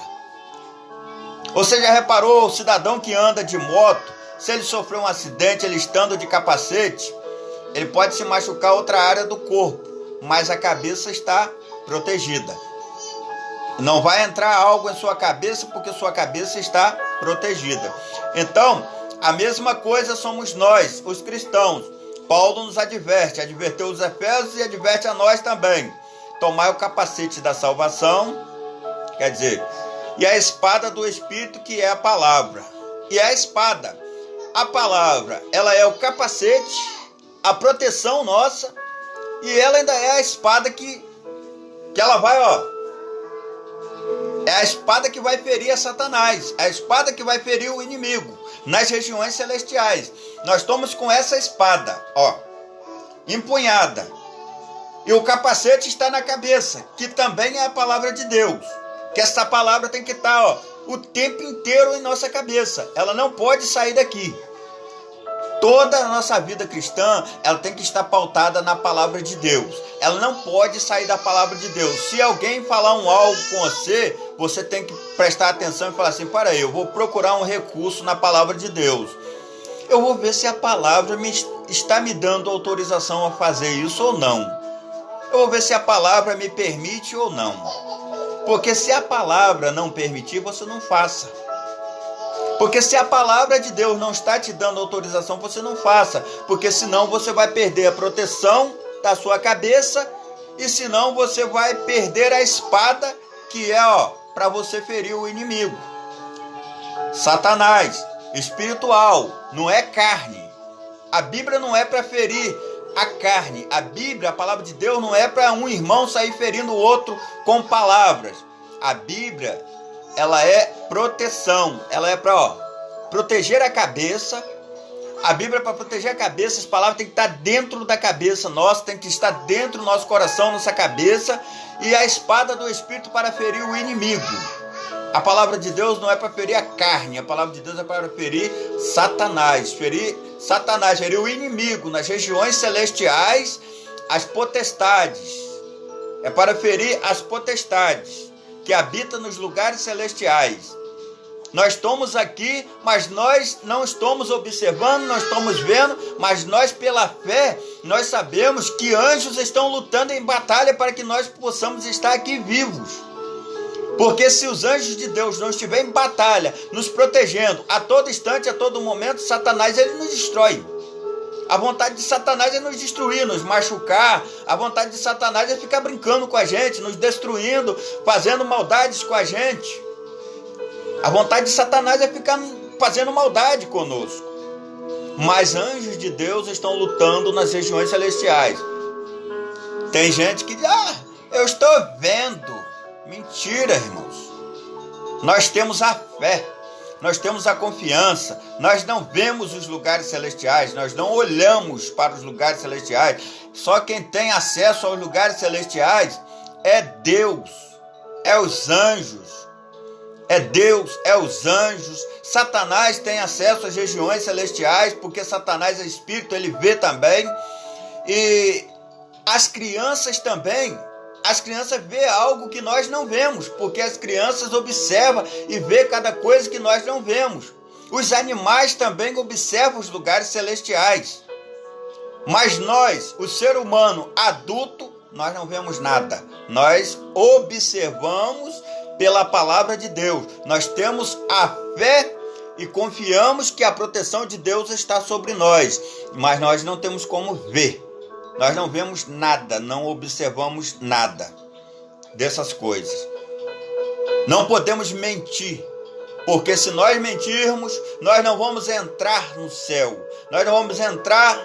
Speaker 1: Você já reparou, o cidadão que anda de moto, se ele sofrer um acidente, ele estando de capacete, ele pode se machucar outra área do corpo, mas a cabeça está protegida. Não vai entrar algo em sua cabeça, porque sua cabeça está protegida. Então, a mesma coisa somos nós, os cristãos. Paulo nos adverte, adverteu os Efésios e adverte a nós também. Tomai o capacete da salvação, quer dizer, e a espada do Espírito, que é a palavra. E a espada, a palavra, ela é o capacete, a proteção nossa, e ela ainda é a espada que ela vai, é a espada que vai ferir a Satanás, a espada que vai ferir o inimigo nas regiões celestiais. Nós estamos com essa espada, empunhada. E o capacete está na cabeça, que também é a palavra de Deus. Que essa palavra tem que estar, o tempo inteiro em nossa cabeça. Ela não pode sair daqui. Toda a nossa vida cristã, ela tem que estar pautada na palavra de Deus. Ela não pode sair da palavra de Deus. Se alguém falar algo com você, você tem que prestar atenção e falar assim: para aí, eu vou procurar um recurso na palavra de Deus. Eu vou ver se a palavra está me dando autorização a fazer isso ou não. Eu vou ver se a palavra me permite ou não. Porque se a palavra não permitir, você não faça. Porque se a palavra de Deus não está te dando autorização, você não faça. Porque senão você vai perder a proteção da sua cabeça. E senão você vai perder a espada, que é para você ferir o inimigo. Satanás, espiritual, não é carne. A Bíblia não é para ferir a carne. A Bíblia, a palavra de Deus, não é para um irmão sair ferindo o outro com palavras. A Bíblia, ela é proteção. Ela é para proteger a cabeça. A Bíblia é para proteger a cabeça. As palavras têm que estar dentro da cabeça nossa, tem que estar dentro do nosso coração, nossa cabeça. E a espada do Espírito para ferir o inimigo. A palavra de Deus não é para ferir a carne. A palavra de Deus é para ferir Satanás. Ferir o inimigo nas regiões celestiais, as potestades. É para ferir as potestades que habitam nos lugares celestiais. Nós estamos aqui, mas nós não estamos observando, nós estamos vendo, mas nós, pela fé, nós sabemos que anjos estão lutando em batalha para que nós possamos estar aqui vivos. Porque se os anjos de Deus não estiverem em batalha, nos protegendo a todo instante, a todo momento, Satanás ele nos destrói. A vontade de Satanás é nos destruir, nos machucar. A vontade de Satanás é ficar brincando com a gente, nos destruindo, fazendo maldades com a gente. A vontade de Satanás é ficar fazendo maldade conosco. Mas anjos de Deus estão lutando nas regiões celestiais. Tem gente que diz: eu estou vendo. Mentira, irmãos. Nós temos a fé, nós temos a confiança. Nós não vemos os lugares celestiais, nós não olhamos para os lugares celestiais. Só quem tem acesso aos lugares celestiais é Deus, é os anjos. É Deus, é os anjos. Satanás tem acesso às regiões celestiais, porque Satanás é espírito, ele vê também. E as crianças também. As crianças vê algo que nós não vemos, porque as crianças observam e vê cada coisa que nós não vemos. Os animais também observam os lugares celestiais. Mas nós, o ser humano adulto, nós não vemos nada. Nós observamos pela palavra de Deus. Nós temos a fé e confiamos que a proteção de Deus está sobre nós. Mas nós não temos como ver. Nós não vemos nada, não observamos nada dessas coisas. Não podemos mentir, porque se nós mentirmos, nós não vamos entrar no céu. Nós não vamos entrar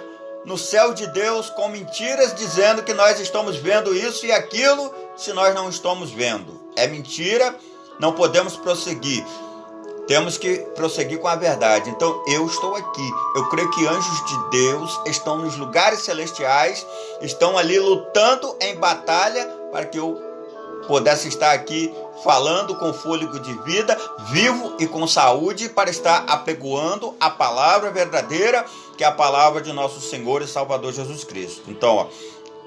Speaker 1: no céu de Deus com mentiras, dizendo que nós estamos vendo isso e aquilo, se nós não estamos vendo. É mentira, não podemos prosseguir. Temos que prosseguir com a verdade. Então, eu estou aqui. Eu creio que anjos de Deus estão nos lugares celestiais, estão ali lutando em batalha para que eu pudesse estar aqui falando com fôlego de vida, vivo e com saúde, para estar apregoando a palavra verdadeira, que é a palavra de nosso Senhor e Salvador Jesus Cristo. Então,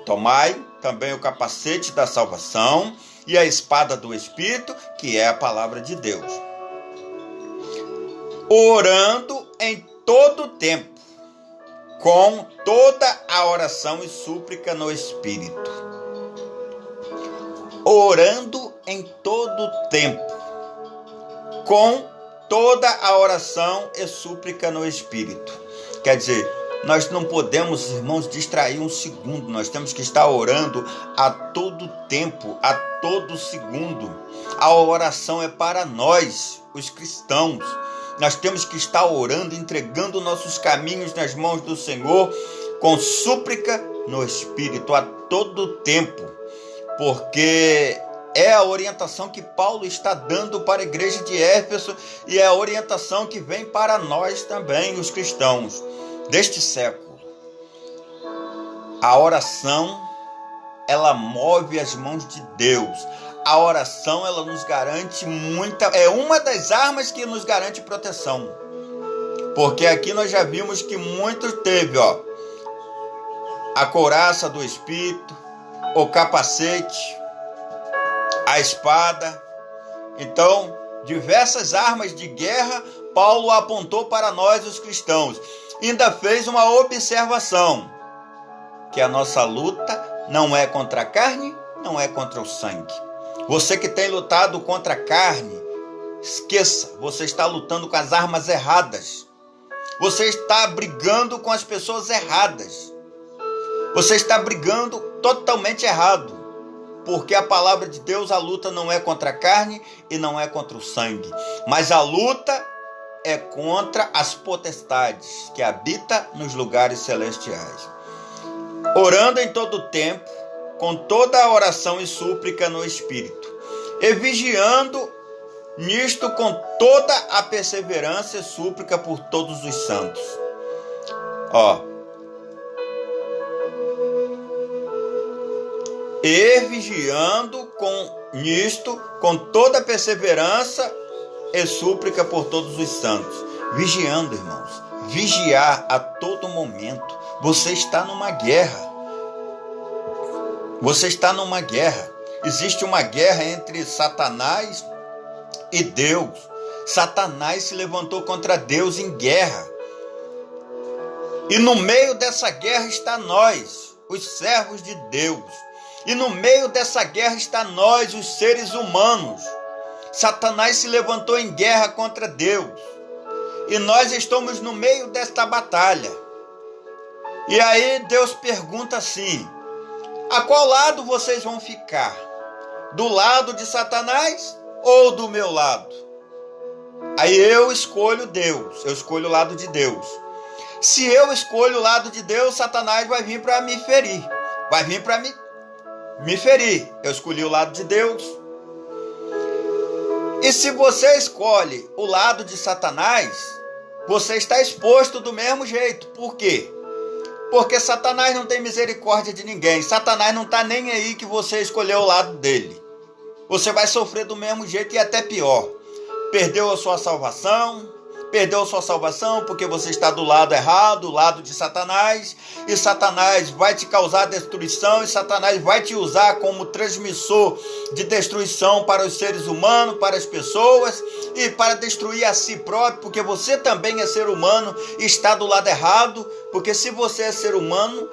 Speaker 1: tomai também o capacete da salvação e a espada do Espírito, que é a palavra de Deus. Orando em todo tempo, com toda a oração e súplica no Espírito. Orando em todo tempo, com toda a oração e súplica no Espírito. Quer dizer, Nós não podemos, irmãos, distrair um segundo. Nós temos que estar orando a todo tempo, a todo segundo. A oração é para nós, os cristãos. Nós temos que estar orando, entregando nossos caminhos nas mãos do Senhor, com súplica no Espírito a todo tempo, porque é a orientação que Paulo está dando para a igreja de Éfeso e é a orientação que vem para nós também, os cristãos deste século. A oração, ela move as mãos de Deus. A oração, ela nos garante é uma das armas que nos garante proteção. Porque aqui nós já vimos que muitos teve, a couraça do Espírito, o capacete, a espada. Então, diversas armas de guerra, Paulo apontou para nós, os cristãos. Ainda fez uma observação, que a nossa luta não é contra a carne, não é contra o sangue. Você que tem lutado contra a carne, esqueça, você está lutando com as armas erradas. Você está brigando com as pessoas erradas. Você está brigando totalmente errado. Porque a palavra de Deus, a luta não é contra a carne e não é contra o sangue. Mas a luta é contra as potestades que habitam nos lugares celestiais. Orando em todo tempo, com toda a oração e súplica no Espírito, e vigiando nisto com toda a perseverança e súplica por todos os santos. E vigiando nisto com toda a perseverança e súplica por todos os santos. Vigiando, irmãos. Vigiar a todo momento. Você está numa guerra. Você está numa guerra. Existe uma guerra entre Satanás e Deus. Satanás se levantou contra Deus em guerra. E no meio dessa guerra está nós, os servos de Deus. E no meio dessa guerra está nós, os seres humanos. Satanás se levantou em guerra contra Deus. E nós estamos no meio desta batalha. E aí Deus pergunta assim: a qual lado vocês vão ficar? Do lado de Satanás ou do meu lado? Aí eu escolho Deus, eu escolho o lado de Deus. Se eu escolho o lado de Deus, Satanás vai vir para me ferir. Vai vir para me ferir. Eu escolhi o lado de Deus. E se você escolhe o lado de Satanás, você está exposto do mesmo jeito. Por quê? Porque Satanás não tem misericórdia de ninguém. Satanás não está nem aí que você escolheu o lado dele. Você vai sofrer do mesmo jeito e até pior. Perdeu a sua salvação. Perdeu a sua salvação porque você está do lado errado, do lado de Satanás. E Satanás vai te causar destruição. E Satanás vai te usar como transmissor de destruição para os seres humanos, para as pessoas. E para destruir a si próprio, porque você também é ser humano e está do lado errado. Porque se você é ser humano,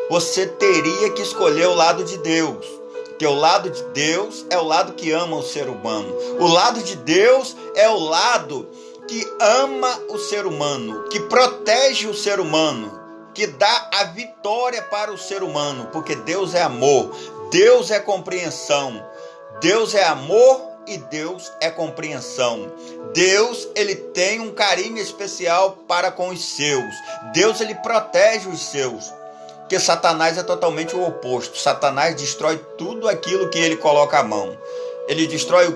Speaker 1: você teria que escolher o lado de Deus. Porque o lado de Deus é o lado que ama o ser humano. O lado de Deus é o lado que ama o ser humano, que protege o ser humano, que dá a vitória para o ser humano. Porque Deus é amor, Deus é compreensão. Deus é amor e Deus é compreensão. Deus, ele tem um carinho especial para com os seus. Deus, ele protege os seus. Porque Satanás é totalmente o oposto. Satanás destrói tudo aquilo que ele coloca a mão. Ele destrói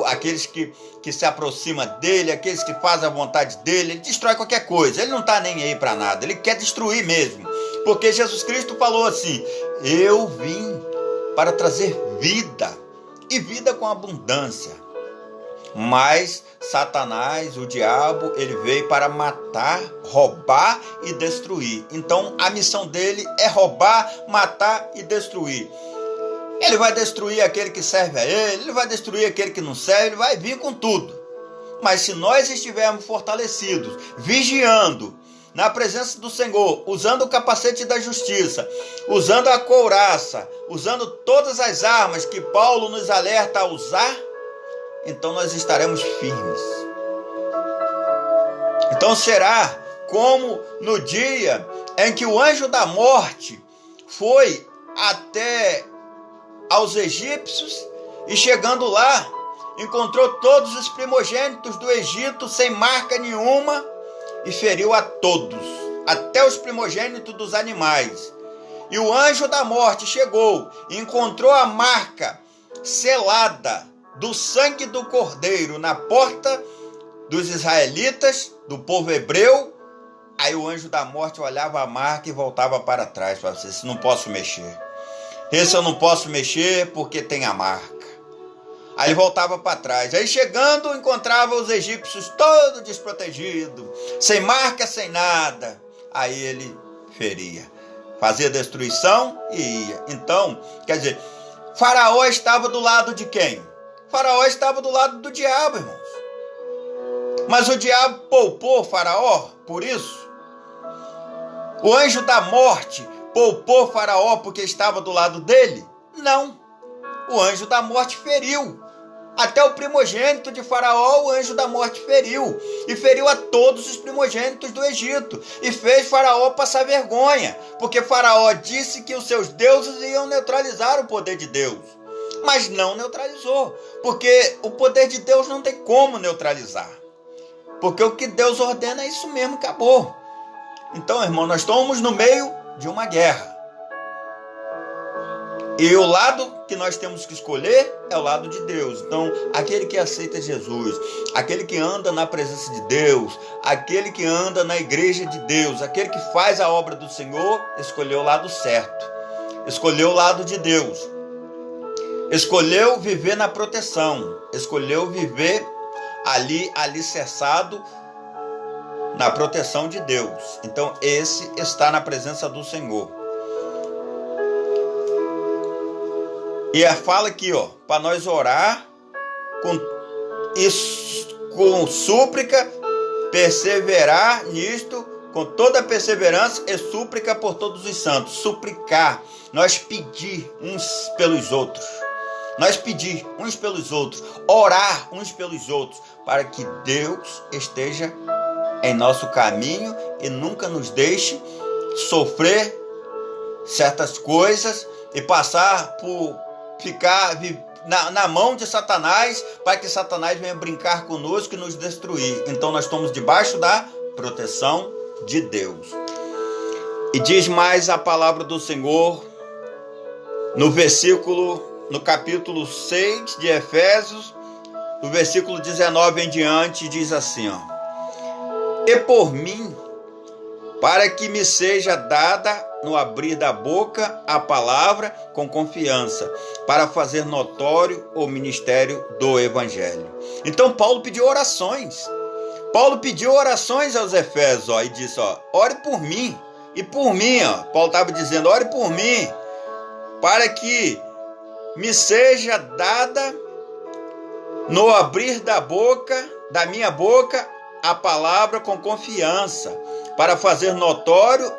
Speaker 1: aqueles que se aproximam dele, aqueles que fazem a vontade dele. Ele destrói qualquer coisa. Ele não está nem aí para nada. Ele quer destruir mesmo. Porque Jesus Cristo falou assim: eu vim para trazer vida, e vida com abundância. Mas Satanás, o diabo, ele veio para matar, roubar e destruir. Então a missão dele é roubar, matar e destruir. Ele vai destruir aquele que serve a ele vai destruir aquele que não serve, ele vai vir com tudo. Mas se nós estivermos fortalecidos, vigiando na presença do Senhor, usando o capacete da justiça, usando a couraça, usando todas as armas que Paulo nos alerta a usar, então nós estaremos firmes. Então será como no dia em que o anjo da morte foi até aos egípcios e chegando lá, encontrou todos os primogênitos do Egito sem marca nenhuma e feriu a todos, até os primogênitos dos animais. E o anjo da morte chegou e encontrou a marca selada do sangue do cordeiro na porta dos israelitas, do povo hebreu. Aí o anjo da morte olhava a marca e voltava para trás. Falava assim: esse não posso mexer. Esse eu não posso mexer porque tem a marca. Aí ele voltava para trás. Aí chegando, encontrava os egípcios todos desprotegidos, sem marca, sem nada. Aí ele feria, fazia destruição e ia. Então, quer dizer, Faraó estava do lado de quem? Faraó estava do lado do diabo, irmãos. Mas o diabo poupou Faraó por isso. O anjo da morte poupou Faraó porque estava do lado dele? Não. O anjo da morte feriu. Até o primogênito de Faraó, o anjo da morte feriu. E feriu a todos os primogênitos do Egito. E fez Faraó passar vergonha. Porque Faraó disse que os seus deuses iam neutralizar o poder de Deus. Mas não neutralizou. Porque o poder de Deus não tem como neutralizar. Porque o que Deus ordena é isso mesmo, acabou. Então, irmão, nós estamos no meio de uma guerra. E o lado que nós temos que escolher é o lado de Deus. Então, aquele que aceita Jesus, aquele que anda na presença de Deus, aquele que anda na igreja de Deus, aquele que faz a obra do Senhor, escolheu o lado certo. Escolheu o lado de Deus. Escolheu viver na proteção. Escolheu viver ali alicerçado na proteção de Deus. Então, esse está na presença do Senhor. E fala aqui, ó, para nós orar com súplica, perseverar nisto, com toda perseverança e súplica por todos os santos. Suplicar, nós pedir uns pelos outros. Nós pedir uns pelos outros, orar uns pelos outros, para que Deus esteja em nosso caminho e nunca nos deixe sofrer certas coisas e passar por ficar na mão de Satanás, para que Satanás venha brincar conosco e nos destruir. Então nós estamos debaixo da proteção de Deus. E diz mais a palavra do Senhor no capítulo 6 de Efésios, no versículo 19 em diante, diz assim, ó: e por mim, para que me seja dada no abrir da boca a palavra com confiança, para fazer notório o ministério do Evangelho. Então Paulo pediu orações. Paulo pediu orações aos Efésios, ó, e disse, ó, ore por mim. E por mim, ó, Paulo estava dizendo, ore por mim, para que me seja dada no abrir da minha boca, a palavra com confiança, para fazer notório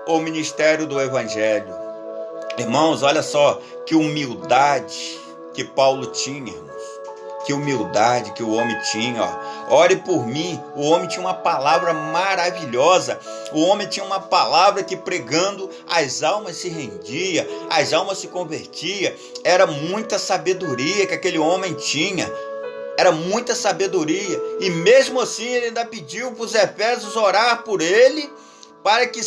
Speaker 1: o ministério do Evangelho. Irmãos, olha só que humildade que Paulo tinha, irmãos. Que humildade que o homem tinha, ó. Ore por mim. O homem tinha uma palavra maravilhosa. O homem tinha uma palavra que pregando as almas se rendia, as almas se convertiam. Era muita sabedoria que aquele homem tinha. Era muita sabedoria. E mesmo assim ele ainda pediu para os Efésios orar por ele, para que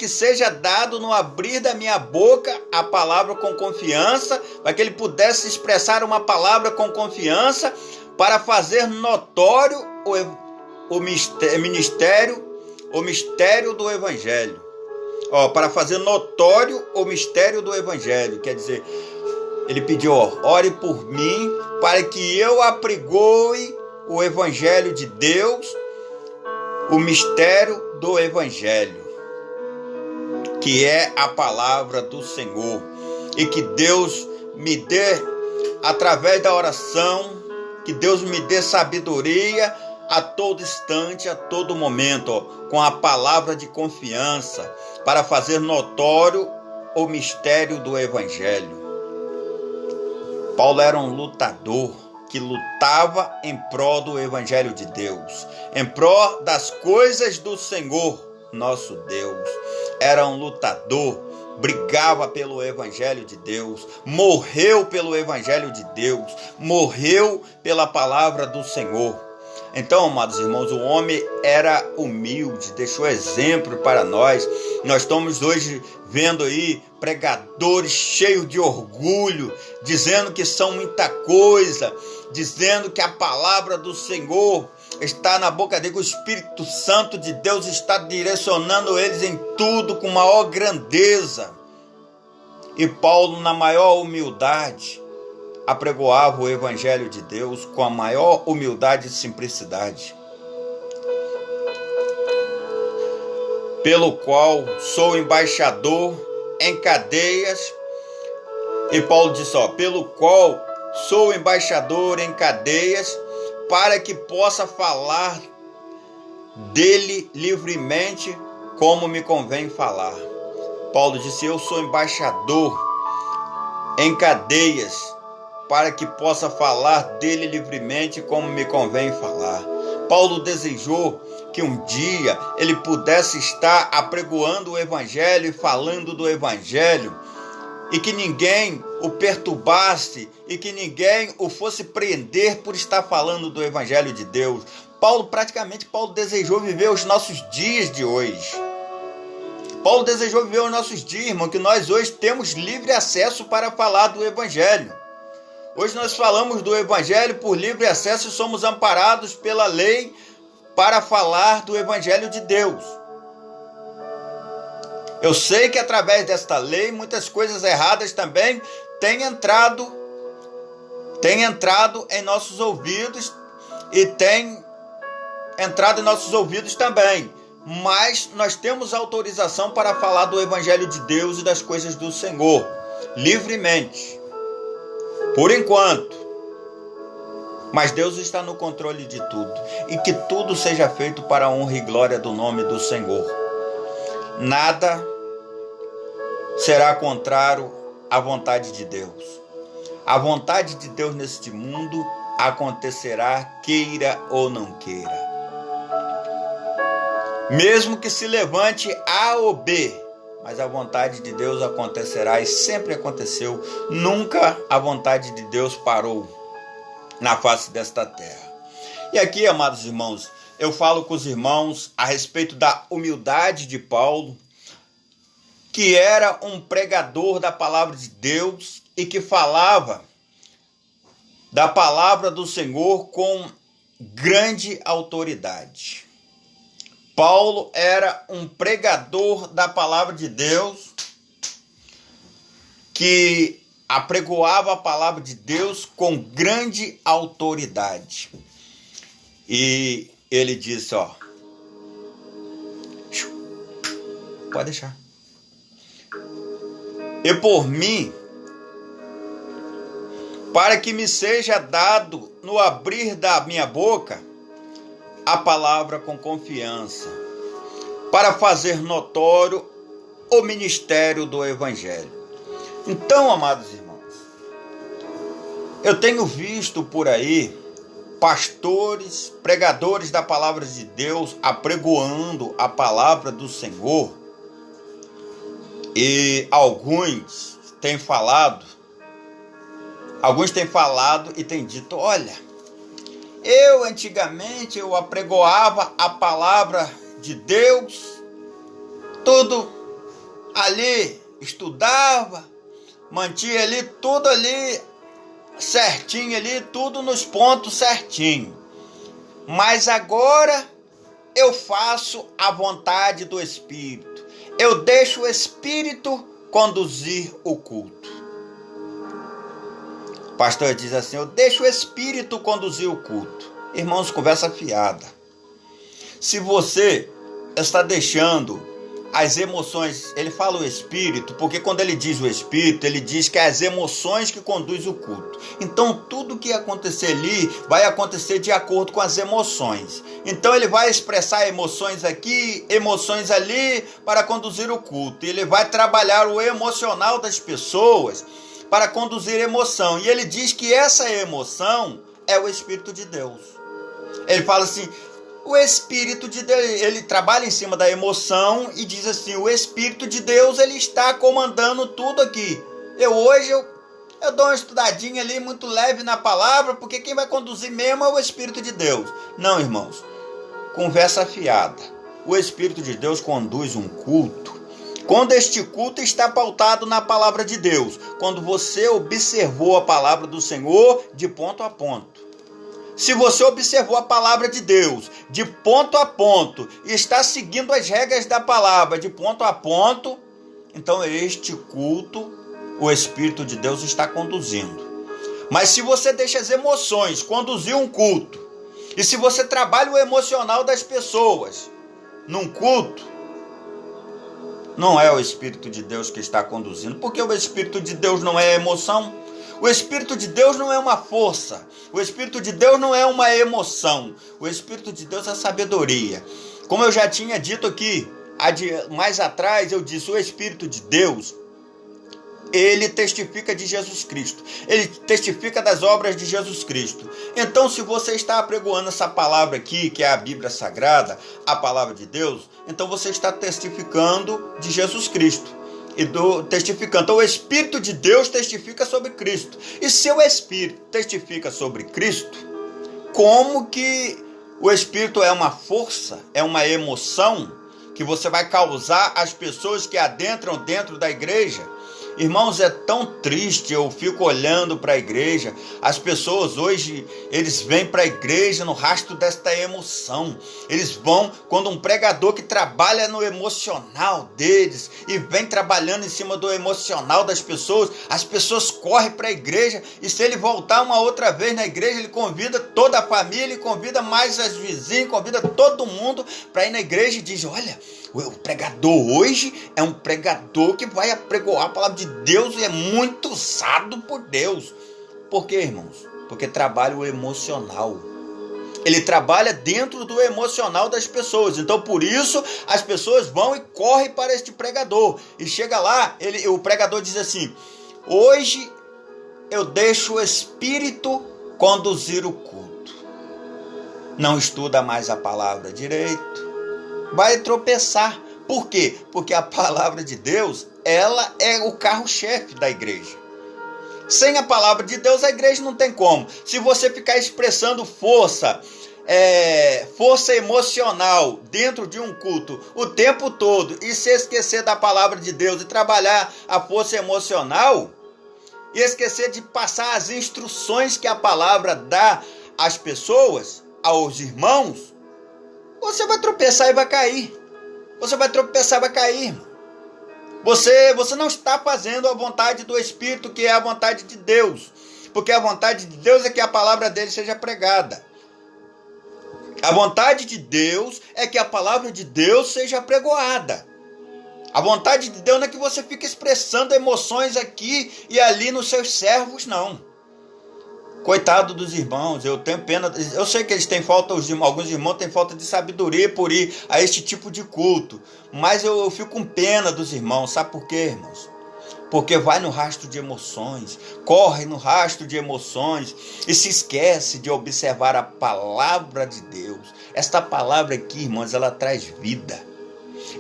Speaker 1: seja dado no abrir da minha boca a palavra com confiança, para que ele pudesse expressar uma palavra com confiança, para fazer notório o mistério do Evangelho. Ó, para fazer notório o mistério do Evangelho. Quer dizer, ele pediu, ó, ore por mim, para que eu apregoe o Evangelho de Deus, o mistério do Evangelho, que é a palavra do Senhor, e que Deus me dê, através da oração, que Deus me dê sabedoria a todo instante, a todo momento, ó, com a palavra de confiança, para fazer notório o mistério do Evangelho. Paulo era um lutador, que lutava em prol do Evangelho de Deus, em prol das coisas do Senhor, nosso Deus. Era um lutador, brigava pelo Evangelho de Deus, morreu pelo Evangelho de Deus, morreu pela palavra do Senhor. Então, amados irmãos, o homem era humilde, deixou exemplo para nós. Nós estamos hoje vendo aí pregadores cheios de orgulho, dizendo que são muita coisa, dizendo que a palavra do Senhor está na boca dele, que o Espírito Santo de Deus está direcionando eles em tudo com maior grandeza. E Paulo, na maior humildade, apregoava o Evangelho de Deus com a maior humildade e simplicidade. Pelo qual sou embaixador em cadeias. E Paulo disse, pelo qual sou embaixador em cadeias, para que possa falar dele livremente, como me convém falar. Paulo disse, eu sou embaixador em cadeias, para que possa falar dele livremente, como me convém falar. Paulo desejou que um dia ele pudesse estar apregoando o Evangelho e falando do Evangelho, e que ninguém o perturbasse, e que ninguém o fosse prender por estar falando do Evangelho de Deus. Paulo desejou viver os nossos dias de hoje. Paulo desejou viver os nossos dias, irmão, que nós hoje temos livre acesso para falar do Evangelho. Hoje nós falamos do Evangelho por livre acesso e somos amparados pela lei para falar do Evangelho de Deus. Eu sei que através desta lei muitas coisas erradas também têm entrado em nossos ouvidos e têm entrado em nossos ouvidos também. Mas nós temos autorização para falar do Evangelho de Deus e das coisas do Senhor, livremente. Por enquanto. Mas Deus está no controle de tudo. E que tudo seja feito para a honra e glória do nome do Senhor. Nada será contrário à vontade de Deus. A vontade de Deus neste mundo acontecerá, queira ou não queira. Mesmo que se levante A ou B, mas a vontade de Deus acontecerá e sempre aconteceu. Nunca a vontade de Deus parou na face desta terra. E aqui, amados irmãos, eu falo com os irmãos a respeito da humildade de Paulo, que era um pregador da palavra de Deus e que falava da palavra do Senhor com grande autoridade. Paulo era um pregador da palavra de Deus que apregoava a palavra de Deus com grande autoridade. E ele disse, pode deixar. E por mim, para que me seja dado no abrir da minha boca a palavra com confiança, para fazer notório o ministério do Evangelho. Então, amados irmãos, eu tenho visto por aí pastores, pregadores da palavra de Deus apregoando a palavra do Senhor, e alguns têm falado e têm dito, olha, eu antigamente eu apregoava a palavra de Deus, tudo ali, estudava, mantinha ali tudo ali certinho ali, tudo nos pontos certinho. Mas agora eu faço a vontade do Espírito. Eu deixo o Espírito conduzir o culto. O pastor diz assim, eu deixo o Espírito conduzir o culto. Irmãos, conversa fiada. Se você está deixando as emoções, ele fala o Espírito, porque quando ele diz o Espírito, ele diz que é as emoções que conduzem o culto. Então, tudo que acontecer ali, vai acontecer de acordo com as emoções. Então, ele vai expressar emoções aqui, emoções ali, para conduzir o culto. Ele vai trabalhar o emocional das pessoas para conduzir emoção. E ele diz que essa emoção é o Espírito de Deus. Ele fala assim, o Espírito de Deus, ele trabalha em cima da emoção e diz assim, o Espírito de Deus, ele está comandando tudo aqui. Hoje eu dou uma estudadinha ali muito leve na palavra, porque quem vai conduzir mesmo é o Espírito de Deus. Não, irmãos, conversa fiada. O Espírito de Deus conduz um culto quando este culto está pautado na palavra de Deus, quando você observou a palavra do Senhor de ponto a ponto. Se você observou a palavra de Deus de ponto a ponto e está seguindo as regras da palavra de ponto a ponto, então este culto o Espírito de Deus está conduzindo. Mas se você deixa as emoções conduzir um culto, e se você trabalha o emocional das pessoas num culto, não é o Espírito de Deus que está conduzindo, porque o Espírito de Deus não é emoção. O Espírito de Deus não é uma força. O Espírito de Deus não é uma emoção. O Espírito de Deus é sabedoria. Como eu já tinha dito aqui, mais atrás, eu disse, o Espírito de Deus, ele testifica de Jesus Cristo. Ele testifica das obras de Jesus Cristo. Então, se você está apregoando essa palavra aqui, que é a Bíblia Sagrada, a palavra de Deus, então você está testificando de Jesus Cristo. Testificando. Então, o Espírito de Deus testifica sobre Cristo. E se o Espírito testifica sobre Cristo, como que o Espírito é uma força, é uma emoção que você vai causar às pessoas que adentram dentro da igreja? Irmãos, é tão triste, eu fico olhando para a igreja, as pessoas hoje, eles vêm para a igreja no rastro desta emoção, eles vão, quando um pregador que trabalha no emocional deles, e vem trabalhando em cima do emocional das pessoas, as pessoas correm para a igreja, e se ele voltar uma outra vez na igreja, ele convida toda a família, ele convida mais as vizinhas, convida todo mundo para ir na igreja e diz, olha, o pregador hoje é um pregador que vai apregoar a palavra de Deus e é muito usado por Deus. Por quê, irmãos? Porque trabalha o emocional. Ele trabalha dentro do emocional das pessoas. Então, por isso, as pessoas vão e correm para este pregador. E chega lá, o pregador diz assim, hoje eu deixo o Espírito conduzir o culto. Não estuda mais a palavra direito. Vai tropeçar. Por quê? Porque a palavra de Deus, ela é o carro-chefe da igreja. Sem a palavra de Deus, a igreja não tem como. Se você ficar expressando força emocional dentro de um culto o tempo todo e se esquecer da palavra de Deus e trabalhar a força emocional e esquecer de passar as instruções que a palavra dá às pessoas, aos irmãos, você vai tropeçar e vai cair. Você vai tropeçar e vai cair. Você não está fazendo a vontade do Espírito, que é a vontade de Deus. Porque a vontade de Deus é que a palavra dele seja pregada. A vontade de Deus é que a palavra de Deus seja apregoada. A vontade de Deus não é que você fique expressando emoções aqui e ali nos seus servos, não. Coitado dos irmãos, eu tenho pena, eu sei que eles têm falta, alguns irmãos têm falta de sabedoria por ir a este tipo de culto, mas eu fico com pena dos irmãos, sabe por quê, irmãos? Porque vai no rastro de emoções, corre no rastro de emoções e se esquece de observar a palavra de Deus. Esta palavra aqui, irmãos, ela traz vida.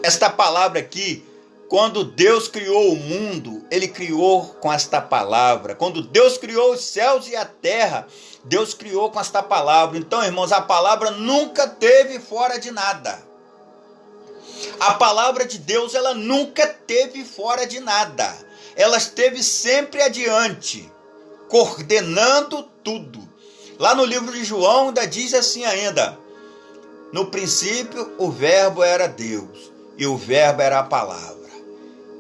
Speaker 1: Esta palavra aqui, quando Deus criou o mundo, Ele criou com esta palavra. Quando Deus criou os céus e a terra, Deus criou com esta palavra. Então, irmãos, a palavra nunca esteve fora de nada. A palavra de Deus, ela nunca esteve fora de nada. Ela esteve sempre adiante, coordenando tudo. Lá no livro de João, ainda diz assim ainda, no princípio o verbo era Deus, e o verbo era a palavra.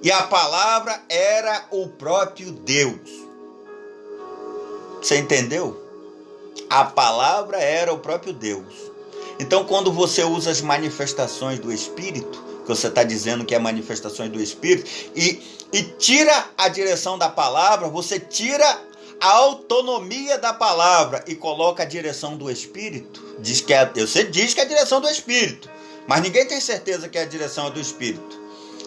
Speaker 1: E a palavra era o próprio Deus. Você entendeu? A palavra era o próprio Deus. Então, quando você usa as manifestações do Espírito, que você está dizendo que é manifestações do Espírito, e tira a direção da palavra, você tira a autonomia da palavra e coloca a direção do Espírito. Você diz que é a direção do Espírito, mas ninguém tem certeza que a direção é do Espírito.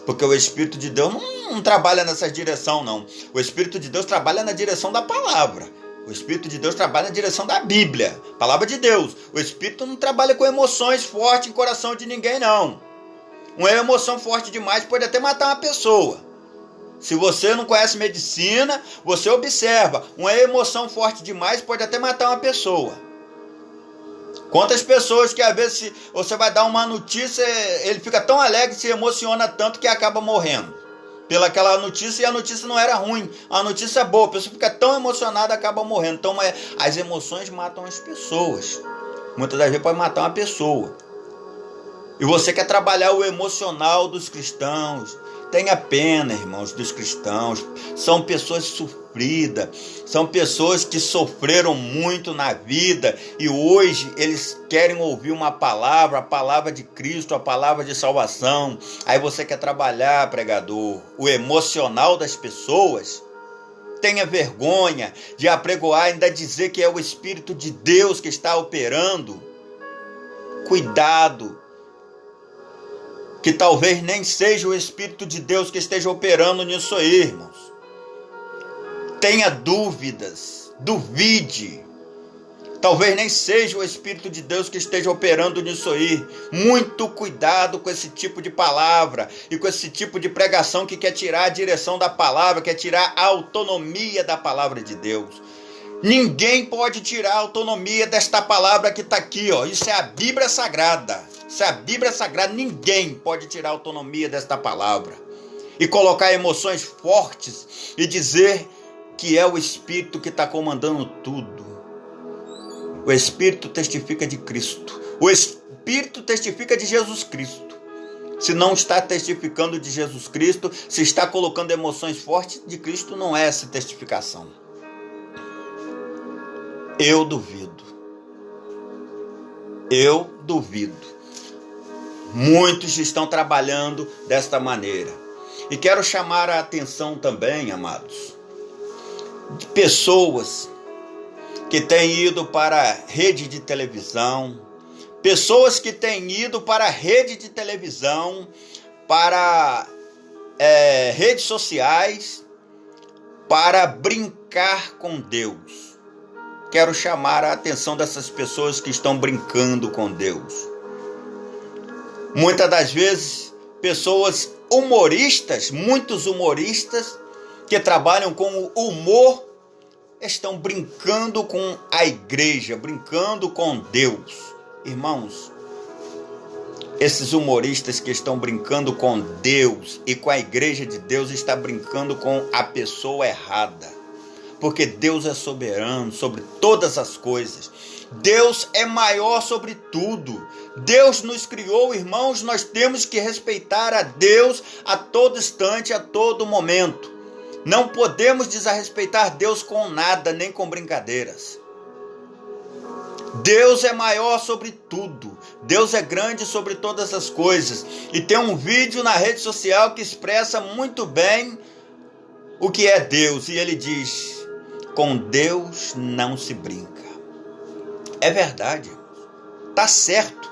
Speaker 1: Porque o Espírito de Deus não trabalha nessa direção, não. O Espírito de Deus trabalha na direção da palavra. O Espírito de Deus trabalha na direção da Bíblia, palavra de Deus. O Espírito não trabalha com emoções fortes em coração de ninguém, não. Uma emoção forte demais pode até matar uma pessoa. Se você não conhece medicina, você observa. Uma emoção forte demais pode até matar uma pessoa. Quantas pessoas que às vezes você vai dar uma notícia, ele fica tão alegre, se emociona tanto que acaba morrendo. Pelaquela notícia, e a notícia não era ruim, a notícia é boa, a pessoa fica tão emocionada, acaba morrendo. Então as emoções matam as pessoas. Muitas das vezes pode matar uma pessoa. E você quer trabalhar o emocional dos cristãos. Tenha pena, irmãos, dos cristãos. São pessoas sofridas, são pessoas que sofreram muito na vida e hoje eles querem ouvir uma palavra, a palavra de Cristo, a palavra de salvação. Aí você quer trabalhar, pregador, o emocional das pessoas. Tenha vergonha de apregoar, ainda dizer que é o Espírito de Deus que está operando. Cuidado, que talvez nem seja o Espírito de Deus que esteja operando nisso aí, irmãos. Tenha dúvidas, duvide. Talvez nem seja o Espírito de Deus que esteja operando nisso aí. Muito cuidado com esse tipo de palavra e com esse tipo de pregação que quer tirar a direção da palavra, quer tirar a autonomia da palavra de Deus. Ninguém pode tirar a autonomia desta palavra que está aqui, ó. Isso é a Bíblia Sagrada. Isso é a Bíblia Sagrada. Ninguém pode tirar a autonomia desta palavra e colocar emoções fortes e dizer que é o Espírito que está comandando tudo. O Espírito testifica de Cristo. O Espírito testifica de Jesus Cristo. Se não está testificando de Jesus Cristo, se está colocando emoções fortes de Cristo, não é essa testificação. Eu duvido. Eu duvido. Muitos estão trabalhando desta maneira. E quero chamar a atenção também, amados, de pessoas que têm ido para a rede de televisão, pessoas que têm ido para a rede de televisão, para redes sociais, para brincar com Deus. Quero chamar a atenção dessas pessoas que estão brincando com Deus. Muitas das vezes, pessoas humoristas, muitos humoristas que trabalham com o humor, estão brincando com a igreja, brincando com Deus. Irmãos, esses humoristas que estão brincando com Deus e com a igreja de Deus, estão brincando com a pessoa errada. Porque Deus é soberano sobre todas as coisas. Deus é maior sobre tudo. Deus nos criou, irmãos, nós temos que respeitar a Deus a todo instante, a todo momento. Não podemos desrespeitar Deus com nada, nem com brincadeiras. Deus é maior sobre tudo. Deus é grande sobre todas as coisas. E tem um vídeo na rede social que expressa muito bem o que é Deus. E ele diz: com Deus não se brinca. É verdade. Tá certo.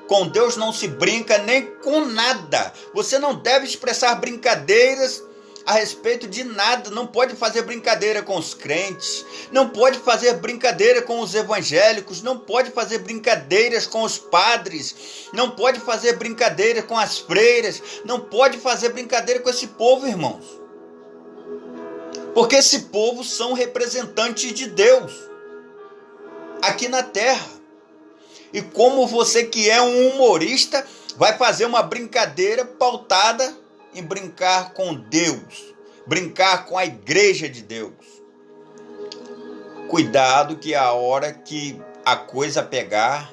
Speaker 1: Com Deus não se brinca nem com nada. Você não deve expressar brincadeiras a respeito de nada. Não pode fazer brincadeira com os crentes, não pode fazer brincadeira com os evangélicos, não pode fazer brincadeiras com os padres, não pode fazer brincadeira com as freiras, não pode fazer brincadeira com esse povo, irmãos. Porque esse povo são representantes de Deus aqui na terra. E como você que é um humorista vai fazer uma brincadeira pautada em brincar com Deus, brincar com a igreja de Deus. Cuidado que a hora que a coisa pegar,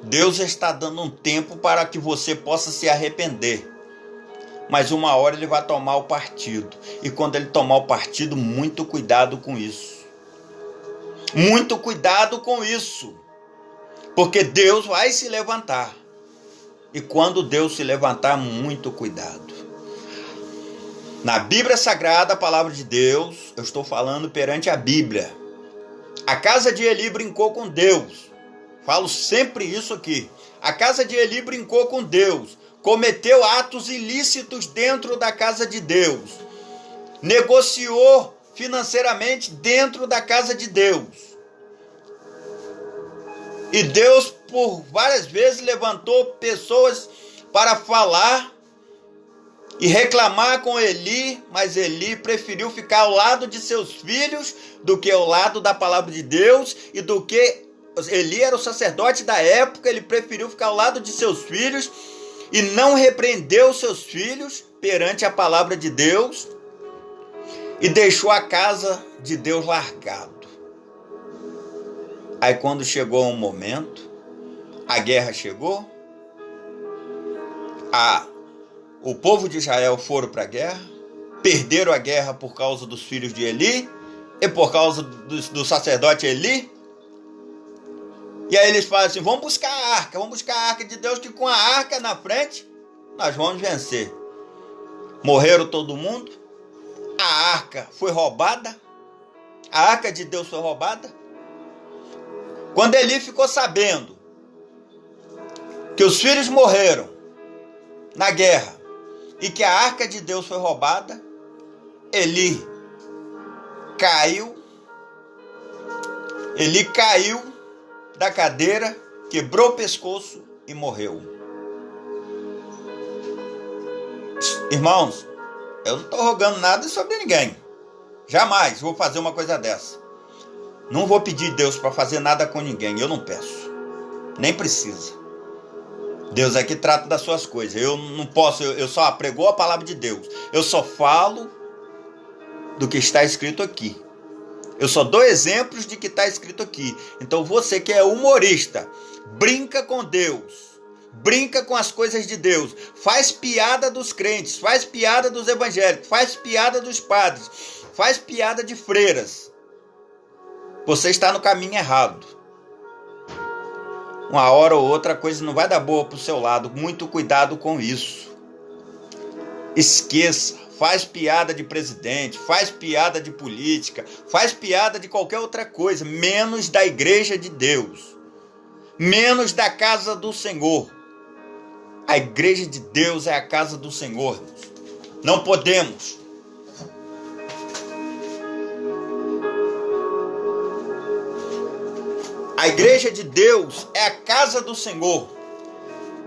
Speaker 1: Deus está dando um tempo para que você possa se arrepender. Mas uma hora ele vai tomar o partido. E quando ele tomar o partido, muito cuidado com isso. Muito cuidado com isso. Porque Deus vai se levantar. E quando Deus se levantar, muito cuidado. Na Bíblia Sagrada, a palavra de Deus, eu estou falando perante a Bíblia. A casa de Eli brincou com Deus. Falo sempre isso aqui. A casa de Eli brincou com Deus. Cometeu atos ilícitos dentro da casa de Deus. Negociou financeiramente dentro da casa de Deus. E Deus, por várias vezes, levantou pessoas para falar e reclamar com Eli, mas Eli preferiu ficar ao lado de seus filhos do que ao lado da palavra de Deus, e do que Eli era o sacerdote da época, ele preferiu ficar ao lado de seus filhos e não repreendeu seus filhos perante a palavra de Deus e deixou a casa de Deus largado. Aí quando chegou um momento, a guerra chegou, o povo de Israel foram para a guerra, perderam a guerra por causa dos filhos de Eli e por causa do sacerdote Eli. E aí eles falam assim, vamos buscar a arca de Deus, que com a arca na frente nós vamos vencer. Morreram todo mundo, a arca foi roubada, a arca de Deus foi roubada. Quando Eli ficou sabendo que os filhos morreram na guerra e que a arca de Deus foi roubada, Eli caiu da cadeira, quebrou o pescoço e morreu. Irmãos, eu não estou rogando nada sobre ninguém. Jamais vou fazer uma coisa dessa. Não vou pedir Deus para fazer nada com ninguém. Eu não peço. Nem precisa. Deus é que trata das suas coisas. Eu não posso, eu só pregou a palavra de Deus. Eu só falo do que está escrito aqui. Eu só dou exemplos de que está escrito aqui. Então você que é humorista, brinca com Deus, brinca com as coisas de Deus, faz piada dos crentes, faz piada dos evangélicos, faz piada dos padres, faz piada de freiras. Você está no caminho errado. Uma hora ou outra a coisa não vai dar boa para o seu lado. Muito cuidado com isso. Esqueça. Faz piada de presidente, faz piada de política, faz piada de qualquer outra coisa, menos da igreja de Deus. Menos da casa do Senhor. A igreja de Deus é a casa do Senhor. Não podemos. A igreja de Deus é a casa do Senhor.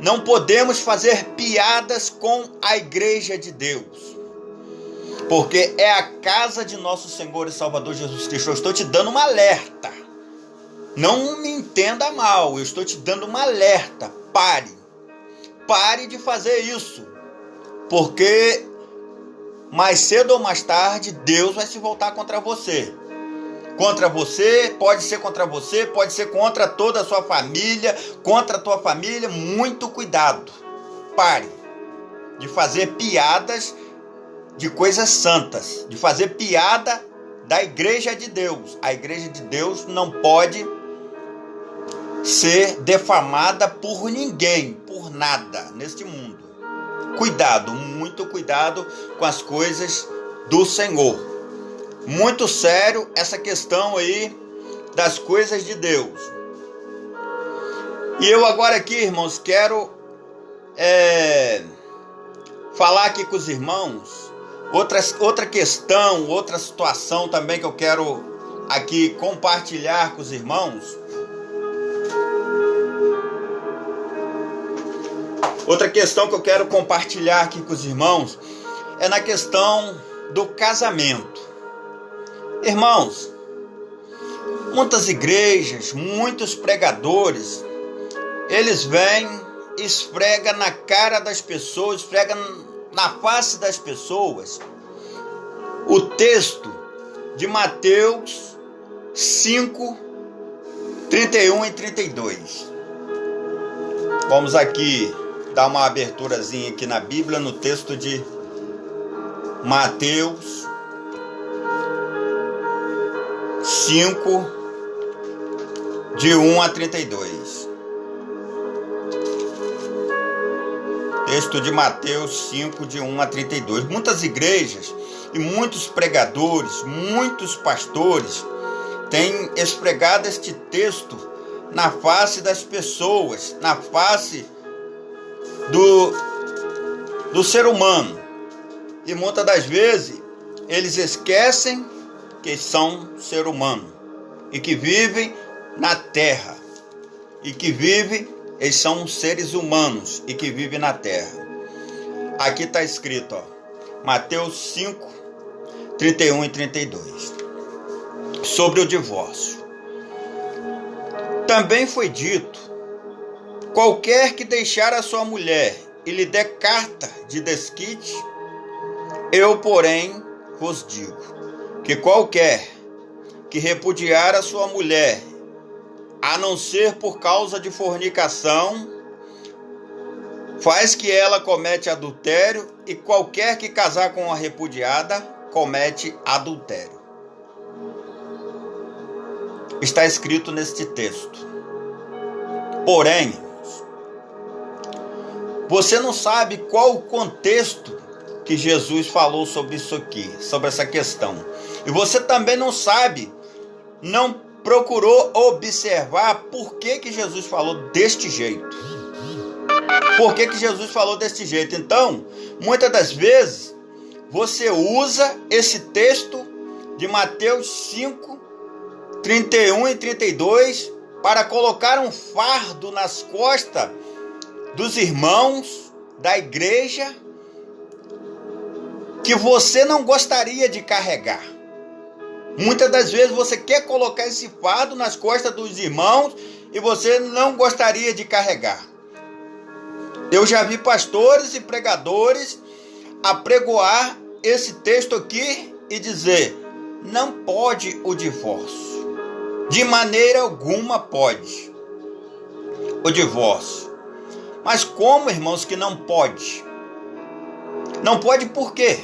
Speaker 1: Não podemos fazer piadas com a igreja de Deus. Porque é a casa de nosso Senhor e Salvador Jesus Cristo. Eu estou te dando um alerta. Não me entenda mal. Eu estou te dando um alerta. Pare. Pare de fazer isso. Porque mais cedo ou mais tarde Deus vai se voltar contra você. Contra você, pode ser contra toda a sua família, contra a tua família. Muito cuidado. Pare de fazer piadas de coisas santas, de fazer piada da igreja de Deus. A igreja de Deus não pode ser defamada por ninguém, por nada neste mundo. Cuidado, muito cuidado com as coisas do Senhor. Muito sério essa questão aí das coisas de Deus. E eu agora aqui, irmãos, quero falar aqui com os irmãos outra questão, outra situação também que eu quero aqui compartilhar com os irmãos. Outra questão que eu quero compartilhar aqui com os irmãos é na questão do casamento. Irmãos, muitas igrejas, muitos pregadores, eles vêm, esfregam na cara das pessoas, esfregam na face das pessoas o texto de Mateus 5, 31 e 32. Vamos aqui dar uma aberturazinha aqui na Bíblia, no texto de Mateus 5, de 1 a 32. Texto de Mateus 5, de 1 a 32. Muitas igrejas e muitos pregadores, muitos pastores têm esfregado este texto na face das pessoas, na face do ser humano. E muitas das vezes eles esquecem que são ser humano e que vivem na terra e que vivem, eles são seres humanos e que vivem na terra. Aqui está escrito, ó, Mateus 5, 31 e 32, sobre o divórcio. Também foi dito: qualquer que deixar a sua mulher e lhe der carta de desquite, eu, porém, vos digo que qualquer que repudiar a sua mulher, a não ser por causa de fornicação, faz que ela comete adultério, e qualquer que casar com a repudiada comete adultério. Está escrito neste texto. Porém, você não sabe qual o contexto que Jesus falou sobre isso aqui, sobre essa questão. E você também não sabe, não procurou observar por que Jesus falou deste jeito. Por que Jesus falou deste jeito? Então, muitas das vezes, você usa esse texto de Mateus 5, 31 e 32 para colocar um fardo nas costas dos irmãos da igreja que você não gostaria de carregar. Muitas das vezes você quer colocar esse fardo nas costas dos irmãos e você não gostaria de carregar. Eu já vi pastores e pregadores apregoar esse texto aqui e dizer: não pode o divórcio. De maneira alguma pode o divórcio. Mas como, irmãos, que não pode? Não pode por quê?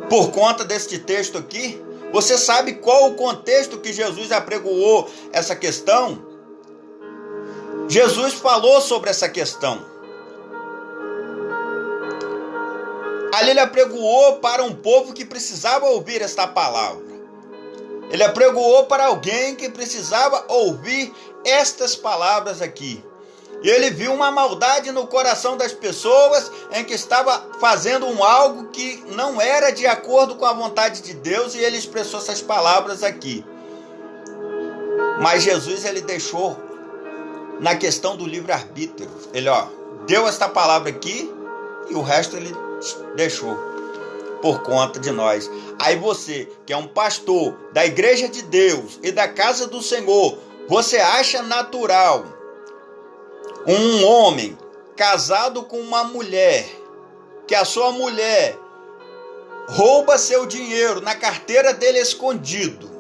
Speaker 1: Por conta deste texto aqui? Você sabe qual o contexto que Jesus apregoou essa questão? Jesus falou sobre essa questão. Ali ele apregoou para um povo que precisava ouvir esta palavra. Ele apregoou para alguém que precisava ouvir estas palavras aqui. E ele viu uma maldade no coração das pessoas em que estava fazendo algo que não era de acordo com a vontade de Deus, e ele expressou essas palavras aqui. Mas Jesus, ele deixou na questão do livre-arbítrio. Ele, deu esta palavra aqui e o resto ele deixou por conta de nós. Aí você, que é um pastor da igreja de Deus e da casa do Senhor, você acha natural um homem casado com uma mulher, que a sua mulher rouba seu dinheiro na carteira dele escondido,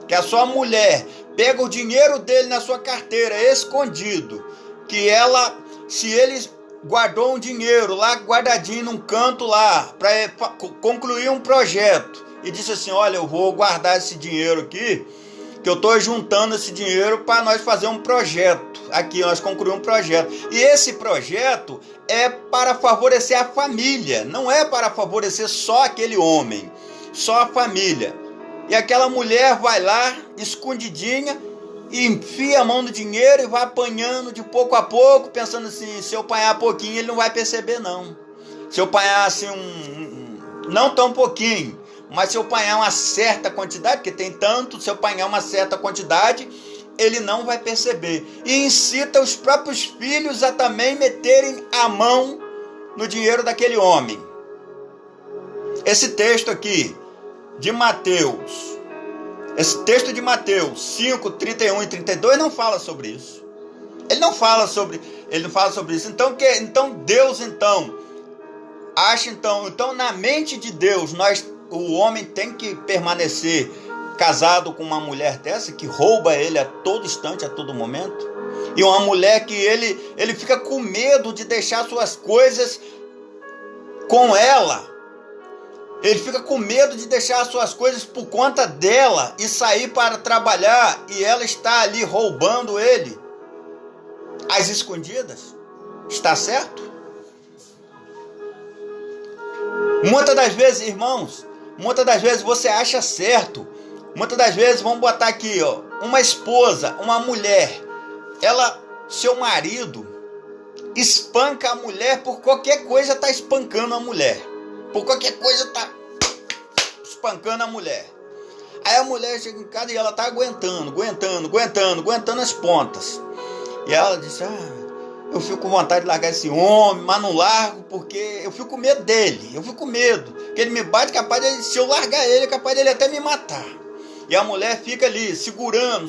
Speaker 1: que a sua mulher pega o dinheiro dele na sua carteira escondido, que ela, se ele guardou um dinheiro lá guardadinho num canto lá para concluir um projeto e disse assim: olha, eu vou guardar esse dinheiro aqui, que eu estou juntando esse dinheiro para nós fazer um projeto aqui, nós concluir um projeto, e esse projeto é para favorecer a família, não é para favorecer só aquele homem, só a família. E aquela mulher vai lá escondidinha e enfia a mão no dinheiro e vai apanhando de pouco a pouco, pensando assim: se eu apanhar pouquinho ele não vai perceber não, se eu apanhar assim não tão pouquinho, mas se eu apanhar uma certa quantidade, porque tem tanto, se eu apanhar uma certa quantidade, ele não vai perceber. E incita os próprios filhos a também meterem a mão no dinheiro daquele homem. Esse texto aqui de Mateus, esse texto de Mateus 5, 31 e 32 não fala sobre isso. Ele não fala sobre isso. Então Deus acha então na mente de Deus, o homem tem que permanecer casado com uma mulher dessa que rouba ele a todo instante, a todo momento, e uma mulher que ele fica com medo de deixar suas coisas com ela, ele fica com medo de deixar suas coisas por conta dela e sair para trabalhar, e ela está ali roubando ele às escondidas. Está certo? Muitas das vezes, irmãos, você acha certo. Muitas das vezes, vamos botar aqui, uma esposa, uma mulher, seu marido espanca a mulher por qualquer coisa, está espancando a mulher. Por qualquer coisa está espancando a mulher. Aí a mulher chega em casa e ela tá aguentando as pontas. E ela disse, eu fico com vontade de largar esse homem, mas não largo porque eu fico com medo dele. Eu fico com medo, que ele me bate, capaz de, se eu largar ele, é capaz dele até me matar. E a mulher fica ali, segurando,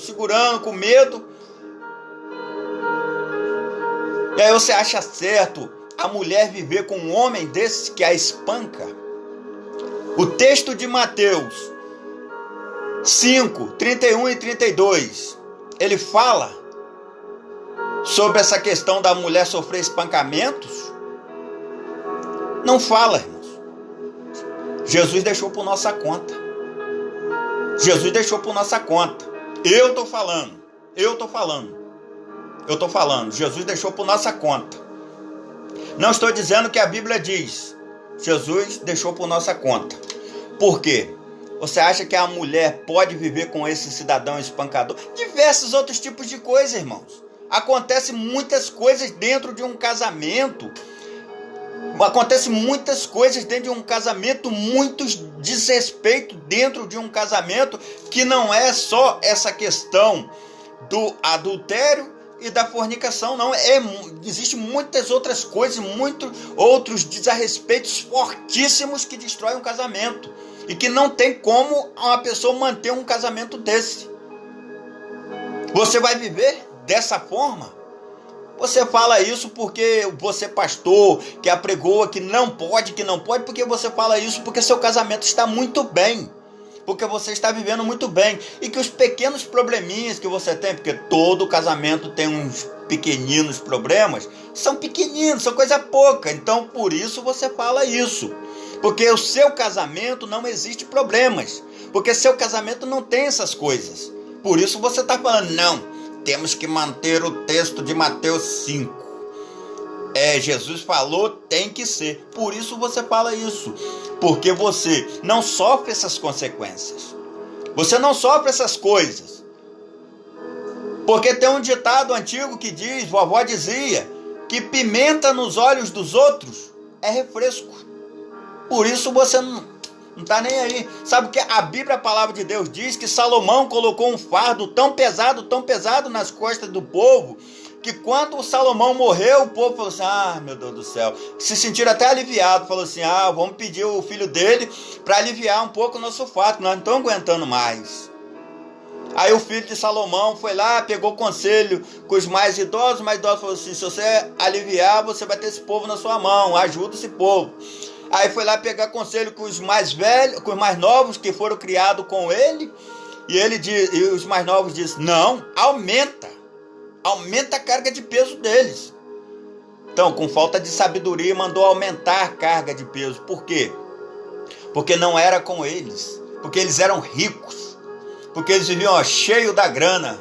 Speaker 1: com medo. E aí você acha certo a mulher viver com um homem desse que a espanca? O texto de Mateus 5, 31 e 32, ele fala sobre essa questão da mulher sofrer espancamentos? Não fala, irmãos. Jesus deixou por nossa conta. Jesus deixou por nossa conta. Eu tô falando. Jesus deixou por nossa conta. Não estou dizendo que a Bíblia diz. Jesus deixou por nossa conta. Por quê? Você acha que a mulher pode viver com esse cidadão espancador? Diversos outros tipos de coisas, irmãos. Acontecem muitas coisas dentro de um casamento. Acontecem muitas coisas dentro de um casamento, muitos desrespeitos dentro de um casamento, que não é só essa questão do adultério e da fornicação, não. Existem muitas outras coisas, muitos outros desrespeitos fortíssimos que destroem um casamento. E que não tem como uma pessoa manter um casamento desse. Você vai viver dessa forma? Você fala isso porque você pastor, que apregoa que não pode, porque você fala isso porque seu casamento está muito bem. Porque você está vivendo muito bem. E que os pequenos probleminhas que você tem, porque todo casamento tem uns pequeninos problemas, são pequeninos, são coisa pouca. Então por isso você fala isso. Porque o seu casamento não existe problemas. Porque seu casamento não tem essas coisas. Por isso você está falando, não, temos que manter o texto de Mateus 5. Jesus falou, tem que ser. Por isso você fala isso. Porque você não sofre essas consequências. Você não sofre essas coisas. Porque tem um ditado antigo que diz, vovó dizia, que pimenta nos olhos dos outros é refresco. Por isso você não está nem aí. Sabe que a Bíblia, a palavra de Deus diz que Salomão colocou um fardo tão pesado nas costas do povo, que quando o Salomão morreu, o povo falou assim, meu Deus do céu, se sentiram até aliviados, falou assim, vamos pedir o filho dele para aliviar um pouco o nosso fardo, nós não estamos aguentando mais. Aí o filho de Salomão foi lá, pegou conselho com os mais idosos falou assim, se você aliviar, você vai ter esse povo na sua mão, ajuda esse povo. Aí foi lá pegar conselho com os mais velhos, com os mais novos que foram criados com ele. E os mais novos disseram, não, aumenta a carga de peso deles. Então, com falta de sabedoria, mandou aumentar a carga de peso. Por quê? Porque não era com eles. Porque eles eram ricos. Porque eles viviam cheio da grana.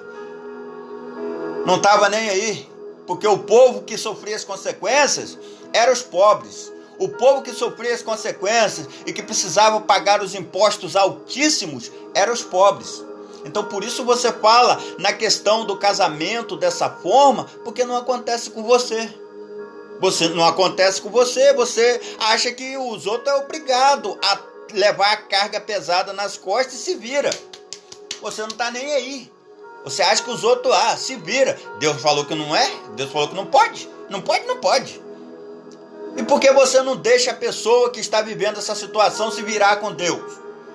Speaker 1: Não estava nem aí. Porque o povo que sofria as consequências eram os pobres. O povo que sofria as consequências e que precisava pagar os impostos altíssimos eram os pobres. Então por isso você fala na questão do casamento dessa forma, porque não acontece com você. Não acontece com você, você acha que os outros é obrigado a levar a carga pesada nas costas e se vira. Você não está nem aí. Você acha que os outros, se vira. Deus falou que não é, Deus falou que não pode. Não pode. E por que você não deixa a pessoa que está vivendo essa situação se virar com Deus?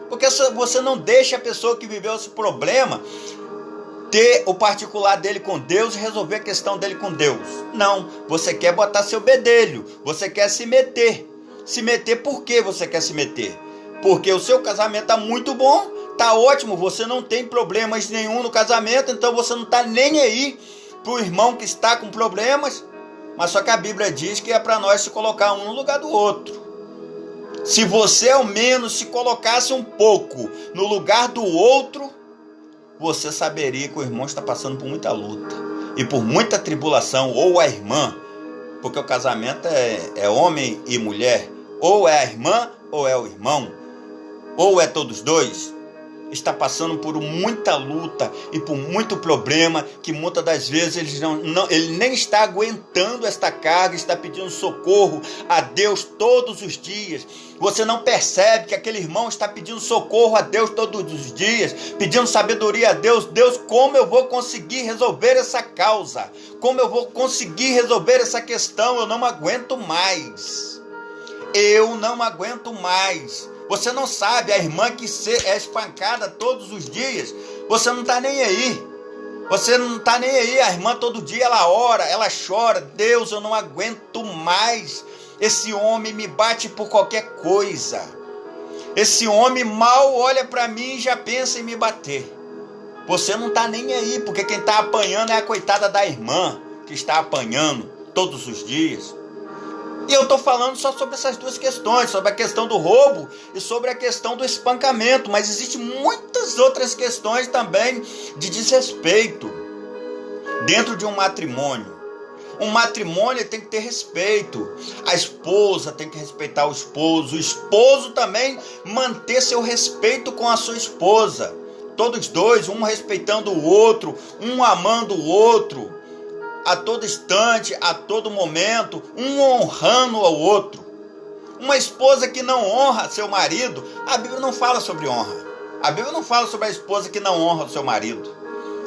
Speaker 1: Porque você não deixa a pessoa que viveu esse problema ter o particular dele com Deus e resolver a questão dele com Deus. Não, você quer botar seu bedelho, você quer se meter. Se meter por que você quer se meter? Porque o seu casamento está muito bom, está ótimo, você não tem problemas nenhum no casamento, então você não está nem aí para o irmão que está com problemas. Mas só que a Bíblia diz que é para nós se colocar um no lugar do outro. Se você ao menos se colocasse um pouco no lugar do outro, você saberia que o irmão está passando por muita luta e por muita tribulação, ou a irmã, porque o casamento é homem e mulher, ou é a irmã ou é o irmão, ou é todos dois. está passando por muita luta e por muito problema, que muitas das vezes ele nem está aguentando esta carga, está pedindo socorro a Deus todos os dias. Você não percebe que aquele irmão está pedindo socorro a Deus todos os dias, pedindo sabedoria a Deus. Deus, como eu vou conseguir resolver essa causa? Como eu vou conseguir resolver essa questão? Eu não aguento mais. Eu não aguento mais. Você não sabe, a irmã que é espancada todos os dias, você não está nem aí. Você não está nem aí. A irmã todo dia ela ora, ela chora. Deus, eu não aguento mais. Esse homem me bate por qualquer coisa. Esse homem mal olha para mim e já pensa em me bater. Você não está nem aí, porque quem está apanhando é a coitada da irmã, que está apanhando todos os dias. E eu estou falando só sobre essas duas questões, sobre a questão do roubo e sobre a questão do espancamento, mas existem muitas outras questões também de desrespeito dentro de um matrimônio. Um matrimônio tem que ter respeito. A esposa tem que respeitar o esposo também manter seu respeito com a sua esposa. Todos dois, um respeitando o outro, um amando o outro, a todo instante, a todo momento, um honrando ao outro. Uma esposa que não honra seu marido, a Bíblia não fala sobre honra. A Bíblia não fala sobre a esposa que não honra o seu marido.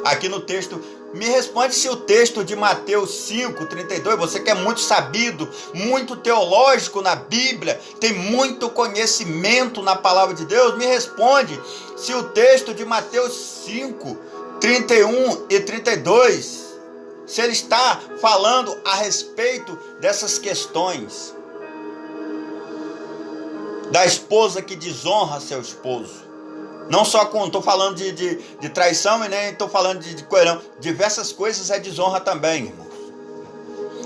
Speaker 1: Aqui no texto, me responde se o texto de Mateus 5:32, você que é muito sabido, muito teológico na Bíblia, tem muito conhecimento na palavra de Deus, me responde se o texto de Mateus 5:31 e 32, se ele está falando a respeito dessas questões da esposa que desonra seu esposo. Não só estou falando de traição e nem estou falando de coelhão. Diversas coisas é desonra também, irmãos.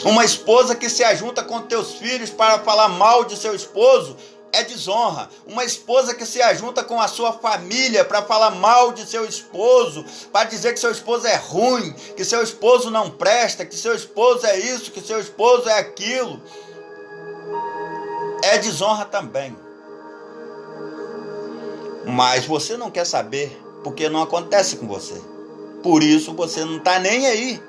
Speaker 1: Uma esposa que se ajunta com teus filhos para falar mal de seu esposo é desonra. Uma esposa que se ajunta com a sua família para falar mal de seu esposo, para dizer que seu esposo é ruim, que seu esposo não presta, que seu esposo é isso, que seu esposo é aquilo, é desonra também. Mas você não quer saber, porque não acontece com você. Por isso você não está nem aí.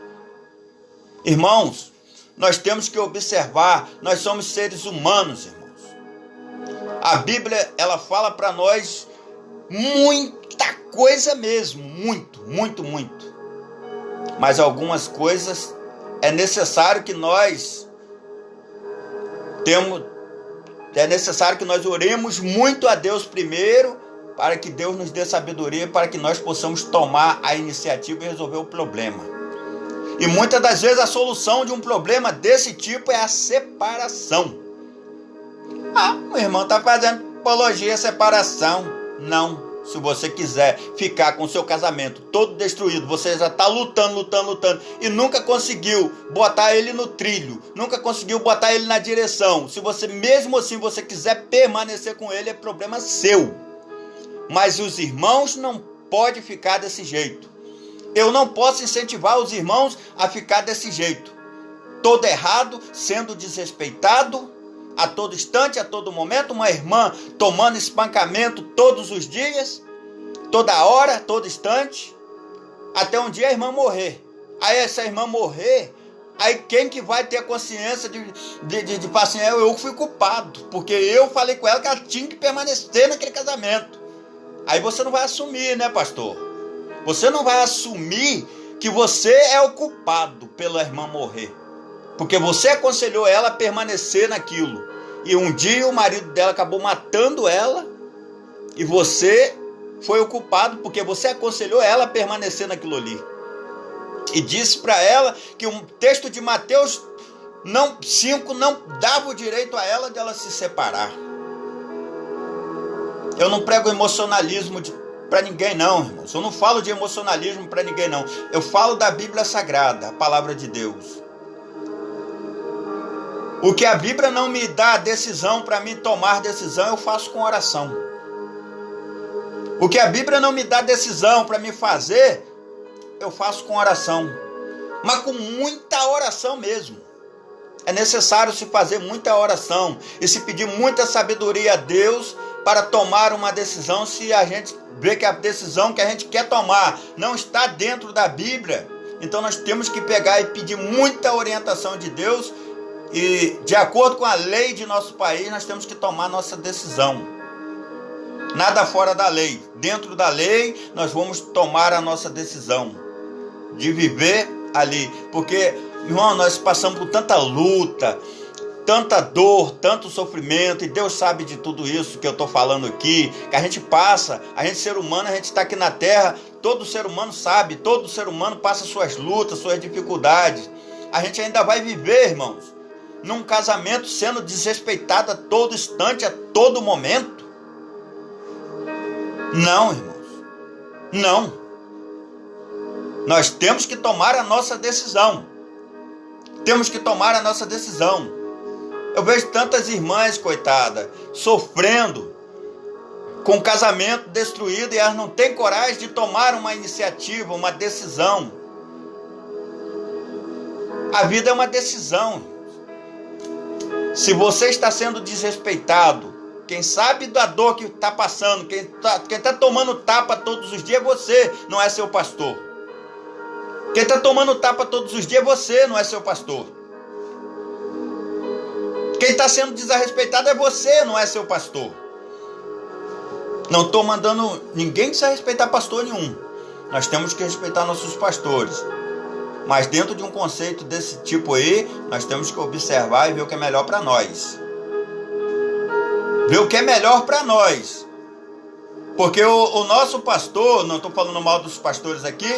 Speaker 1: Irmãos, nós temos que observar, nós somos seres humanos, irmãos. A Bíblia, ela fala para nós muita coisa mesmo, muito. Mas algumas coisas é necessário que nós oremos muito a Deus primeiro, para que Deus nos dê sabedoria, para que nós possamos tomar a iniciativa e resolver o problema. E muitas das vezes a solução de um problema desse tipo é a separação. O irmão está fazendo apologia à separação. Não. Se você quiser ficar com o seu casamento todo destruído, você já está lutando, e nunca conseguiu botar ele no trilho, nunca conseguiu botar ele na direção. Se você, mesmo assim, você quiser permanecer com ele, é problema seu. Mas os irmãos não podem ficar desse jeito. Eu não posso incentivar os irmãos a ficar desse jeito. Todo errado, sendo desrespeitado a todo instante, a todo momento. Uma irmã tomando espancamento todos os dias, toda hora, todo instante, até um dia a irmã morrer. Aí essa irmã morrer, aí quem que vai ter a consciência de falar assim, eu fui culpado, porque eu falei com ela que ela tinha que permanecer naquele casamento. Aí você não vai assumir, né, pastor? Você não vai assumir que você é o culpado pela irmã morrer. Porque você aconselhou ela a permanecer naquilo. E um dia o marido dela acabou matando ela. E você foi o culpado porque você aconselhou ela a permanecer naquilo ali. E disse para ela que o texto de Mateus 5 não dava o direito a ela de ela se separar. Eu não prego emocionalismo para ninguém não, irmãos. Eu não falo de emocionalismo para ninguém não. Eu falo da Bíblia Sagrada, a palavra de Deus. O que a Bíblia não me dá decisão para mim tomar decisão, eu faço com oração. O que a Bíblia não me dá decisão para me fazer, eu faço com oração. Mas com muita oração mesmo. É necessário se fazer muita oração e se pedir muita sabedoria a Deus para tomar uma decisão se a gente vê que a decisão que a gente quer tomar não está dentro da Bíblia? Então nós temos que pegar e pedir muita orientação de Deus e, de acordo com a lei de nosso país, nós temos que tomar nossa decisão. Nada fora da lei. Dentro da lei, nós vamos tomar a nossa decisão de viver ali. Porque, irmão, nós passamos por tanta luta, tanta dor, tanto sofrimento, e Deus sabe de tudo isso que eu estou falando aqui, que a gente passa, a gente ser humano, a gente está aqui na terra, todo ser humano sabe, todo ser humano passa suas lutas, suas dificuldades. A gente ainda vai viver, irmãos, num casamento sendo desrespeitado a todo instante, a todo momento? Não, irmãos, não. Nós temos que tomar a nossa decisão. Temos que tomar a nossa decisão. Eu vejo tantas irmãs, coitadas, sofrendo, com o casamento destruído, e elas não têm coragem de tomar uma iniciativa, uma decisão. A vida é uma decisão. Se você está sendo desrespeitado, quem sabe da dor que está passando, quem está tomando tapa todos os dias é você, não é seu pastor. Quem está tomando tapa todos os dias é você, não é seu pastor. Quem está sendo desrespeitado é você, não é seu pastor. Não estou mandando ninguém desrespeitar pastor nenhum. Nós temos que respeitar nossos pastores. Mas dentro de um conceito desse tipo aí, nós temos que observar e ver o que é melhor para nós. Ver o que é melhor para nós. Porque o nosso pastor, não estou falando mal dos pastores aqui,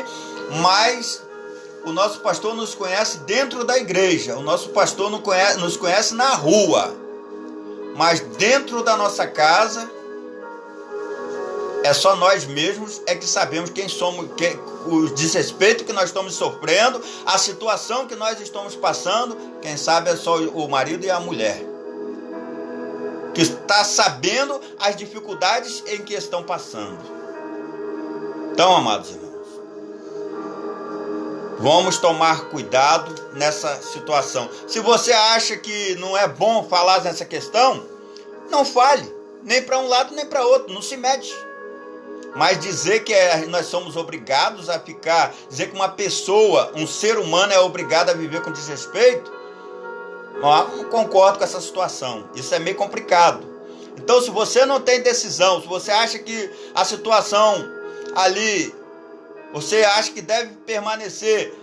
Speaker 1: mas o nosso pastor nos conhece dentro da igreja. O nosso pastor nos conhece na rua. Mas dentro da nossa casa, é só nós mesmos é que sabemos quem somos, o desrespeito que nós estamos sofrendo, a situação que nós estamos passando. Quem sabe é só o marido e a mulher, que está sabendo as dificuldades em que estão passando. Então, amados irmãos, vamos tomar cuidado nessa situação. Se você acha que não é bom falar nessa questão, não fale, nem para um lado nem para outro, não se mete. Mas dizer que nós somos obrigados a ficar, dizer que uma pessoa, um ser humano é obrigado a viver com desrespeito, não concordo com essa situação. Isso é meio complicado. Então, se você não tem decisão, se você acha que a situação ali, você acha que deve permanecer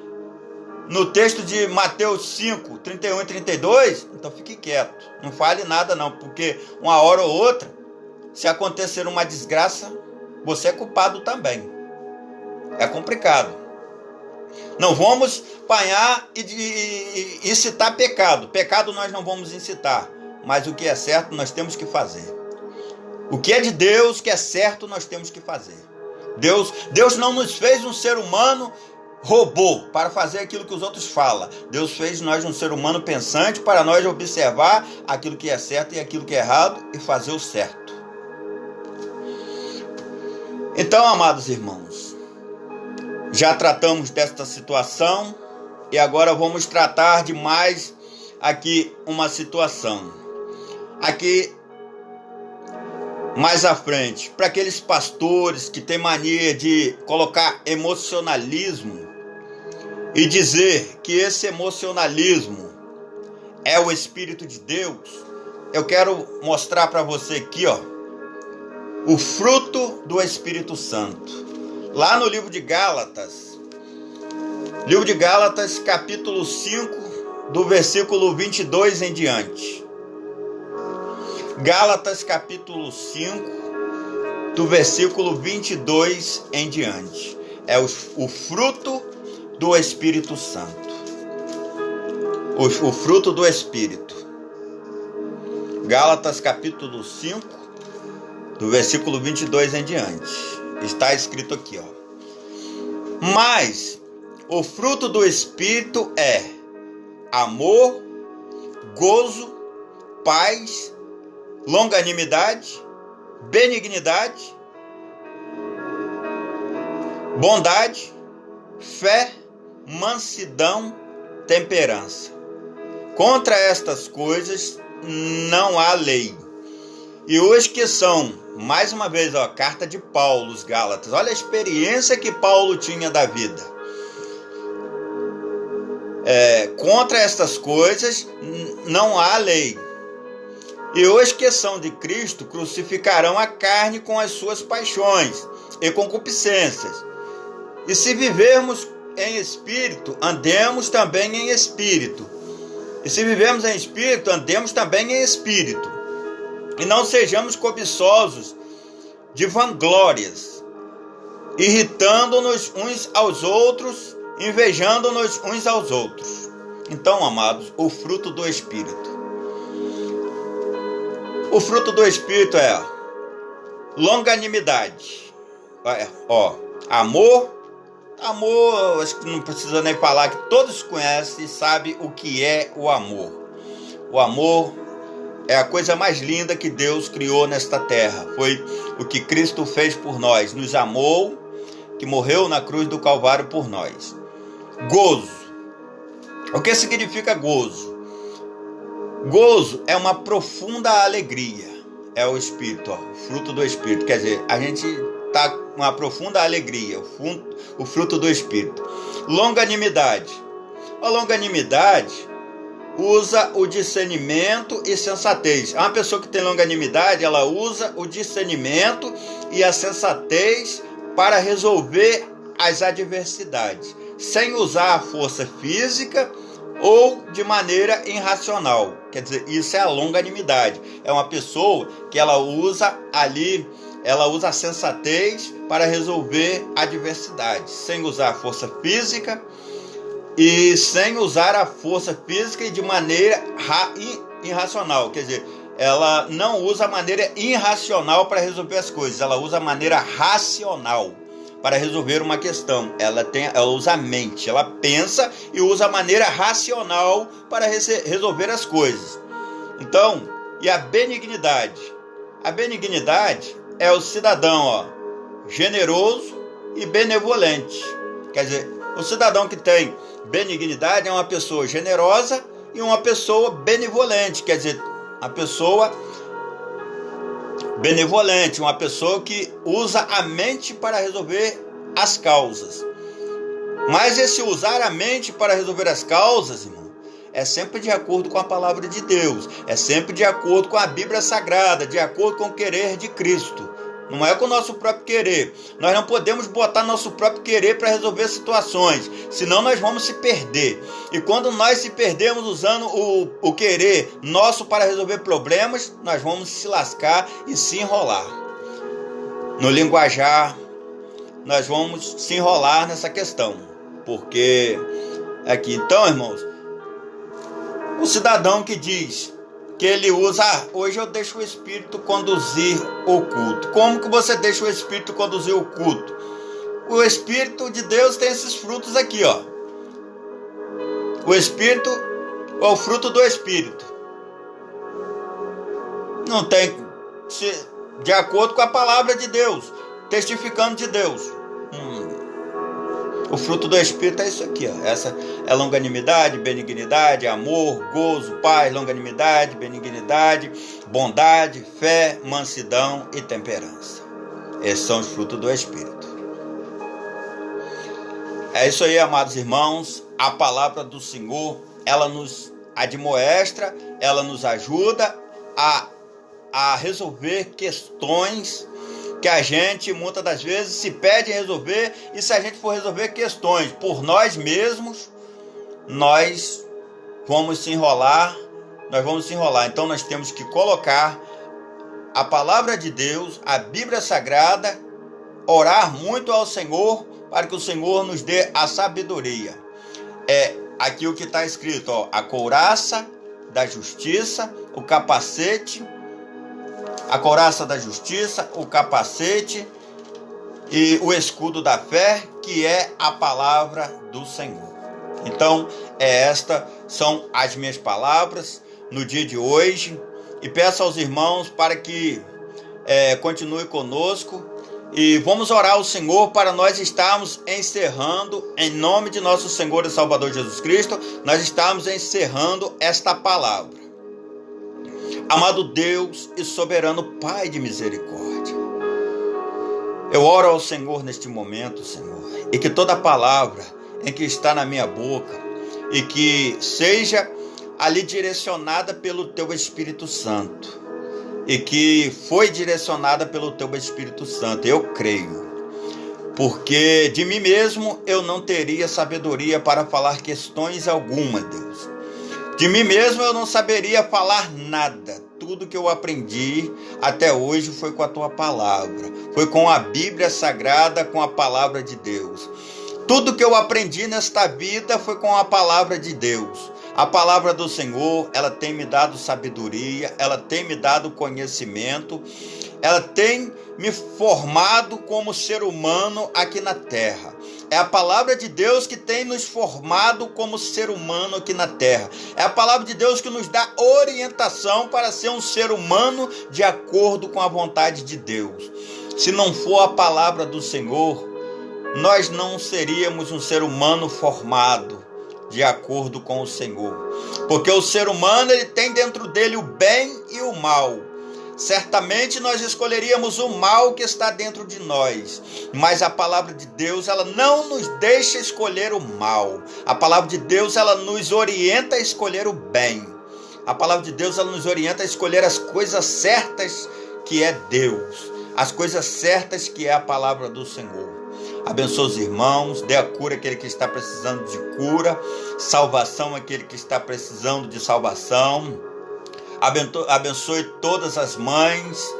Speaker 1: no texto de Mateus 5, 31 e 32, então fique quieto. Não fale nada não, porque uma hora ou outra, se acontecer uma desgraça, você é culpado também. É complicado. Não vamos apanhar e incitar pecado. Pecado nós não vamos incitar. Mas o que é certo nós temos que fazer. O que é de Deus, que é certo, nós temos que fazer. Deus não nos fez um ser humano robô para fazer aquilo que os outros falam. Deus fez nós um ser humano pensante para nós observar aquilo que é certo e aquilo que é errado e fazer o certo. Então, amados irmãos, já tratamos desta situação e agora vamos tratar de mais aqui uma situação. Aqui, mais à frente, para aqueles pastores que têm mania de colocar emocionalismo e dizer que esse emocionalismo é o Espírito de Deus, eu quero mostrar para você aqui, o fruto do Espírito Santo. Lá no livro de Gálatas, capítulo 5, do versículo 22 em diante. Gálatas, capítulo 5, do versículo 22 em diante. É o fruto do Espírito Santo. O fruto do Espírito. Gálatas, capítulo 5, do versículo 22 em diante. Está escrito aqui, Mas o fruto do Espírito é amor, gozo, paz, longanimidade, benignidade, bondade, fé, mansidão, temperança. Contra estas coisas não há lei. E hoje que são, mais uma vez, carta de Paulo, os Gálatas. Olha a experiência que Paulo tinha da vida. Contra estas coisas não há lei. E hoje que são de Cristo, crucificarão a carne com as suas paixões e concupiscências. E se vivermos em espírito, andemos também em espírito. E se vivemos em espírito, andemos também em espírito. E não sejamos cobiçosos de vanglórias, irritando-nos uns aos outros, invejando-nos uns aos outros. Então, amados, o fruto do Espírito. O fruto do Espírito é longanimidade. Amor, acho que não precisa nem falar, que todos conhecem e sabem o que é o amor. O amor é a coisa mais linda que Deus criou nesta terra. Foi o que Cristo fez por nós. Nos amou, que morreu na cruz do Calvário por nós. Gozo. O que significa gozo? Gozo é uma profunda alegria. É o Espírito, o fruto do Espírito. Quer dizer, a gente está com uma profunda alegria. O fruto do Espírito. Longanimidade. A longanimidade usa o discernimento e sensatez. Uma pessoa que tem longanimidade, ela usa o discernimento e a sensatez para resolver as adversidades, sem usar a força física ou de maneira irracional. Quer dizer, isso é a longanimidade. É uma pessoa que ela usa a sensatez para resolver adversidades, sem usar a força física e sem usar a força física e de maneira irracional. Quer dizer, ela não usa a maneira irracional para resolver as coisas, ela usa a maneira racional para resolver uma questão. Ela usa a mente, ela pensa e usa a maneira racional para resolver as coisas. Então, e a benignidade? A benignidade é o cidadão generoso e benevolente. Quer dizer, o cidadão que tem benignidade é uma pessoa generosa e uma pessoa benevolente. Quer dizer, uma pessoa benevolente, uma pessoa que usa a mente para resolver as causas. Mas esse usar a mente para resolver as causas, irmão, é sempre de acordo com a palavra de Deus, é sempre de acordo com a Bíblia Sagrada, de acordo com o querer de Cristo. Não é com o nosso próprio querer. Nós não podemos botar nosso próprio querer para resolver situações, senão nós vamos se perder. E quando nós se perdemos usando o querer nosso para resolver problemas, nós vamos se lascar e se enrolar. No linguajar, nós vamos se enrolar nessa questão. Porque aqui, então, irmãos, o cidadão que diz que ele usa, hoje eu deixo o Espírito conduzir o culto. Como que você deixa o Espírito conduzir o culto? O Espírito de Deus tem esses frutos aqui, O Espírito é o fruto do Espírito. Não tem, de acordo com a palavra de Deus, testificando de Deus. O fruto do Espírito é isso aqui, Essa é longanimidade, benignidade, amor, gozo, paz, longanimidade, benignidade, bondade, fé, mansidão e temperança. Esses são os frutos do Espírito. É isso aí, amados irmãos. A palavra do Senhor, ela nos admoestra, ela nos ajuda a resolver questões que a gente muitas das vezes se pede em resolver, e se a gente for resolver questões por nós mesmos, nós vamos se enrolar. Então nós temos que colocar a palavra de Deus, a Bíblia Sagrada, orar muito ao Senhor para que o Senhor nos dê a sabedoria. É aqui o que está escrito, a couraça da justiça, o capacete, a couraça da justiça, o capacete e o escudo da fé, que é a palavra do Senhor. Então, estas são as minhas palavras no dia de hoje, e peço aos irmãos para que continue conosco, e vamos orar ao Senhor para nós estarmos encerrando, em nome de nosso Senhor e Salvador Jesus Cristo, nós estamos encerrando esta palavra. Amado Deus e soberano Pai de misericórdia, eu oro ao Senhor neste momento, Senhor, e que toda palavra em que está na minha boca, e que seja ali direcionada pelo Teu Espírito Santo, e que foi direcionada pelo Teu Espírito Santo, eu creio, porque de mim mesmo eu não teria sabedoria para falar questões alguma, Deus. De mim mesmo eu não saberia falar nada. Tudo que eu aprendi até hoje foi com a Tua palavra, foi com a Bíblia Sagrada, com a palavra de Deus. Tudo que eu aprendi nesta vida foi com a palavra de Deus. A palavra do Senhor, ela tem me dado sabedoria, ela tem me dado conhecimento, ela tem me formado como ser humano aqui na terra. É a palavra de Deus que tem nos formado como ser humano aqui na terra. É a palavra de Deus que nos dá orientação para ser um ser humano de acordo com a vontade de Deus. Se não for a palavra do Senhor, nós não seríamos um ser humano formado de acordo com o Senhor. Porque o ser humano, ele tem dentro dele o bem e o mal. Certamente nós escolheríamos o mal que está dentro de nós, mas a palavra de Deus, ela não nos deixa escolher o mal. A palavra de Deus, ela nos orienta a escolher o bem. A palavra de Deus, ela nos orienta a escolher as coisas certas, que é Deus, as coisas certas, que é a palavra do Senhor. Abençoe os irmãos, dê a cura àquele que está precisando de cura, salvação àquele que está precisando de salvação. Abençoe todas as mães,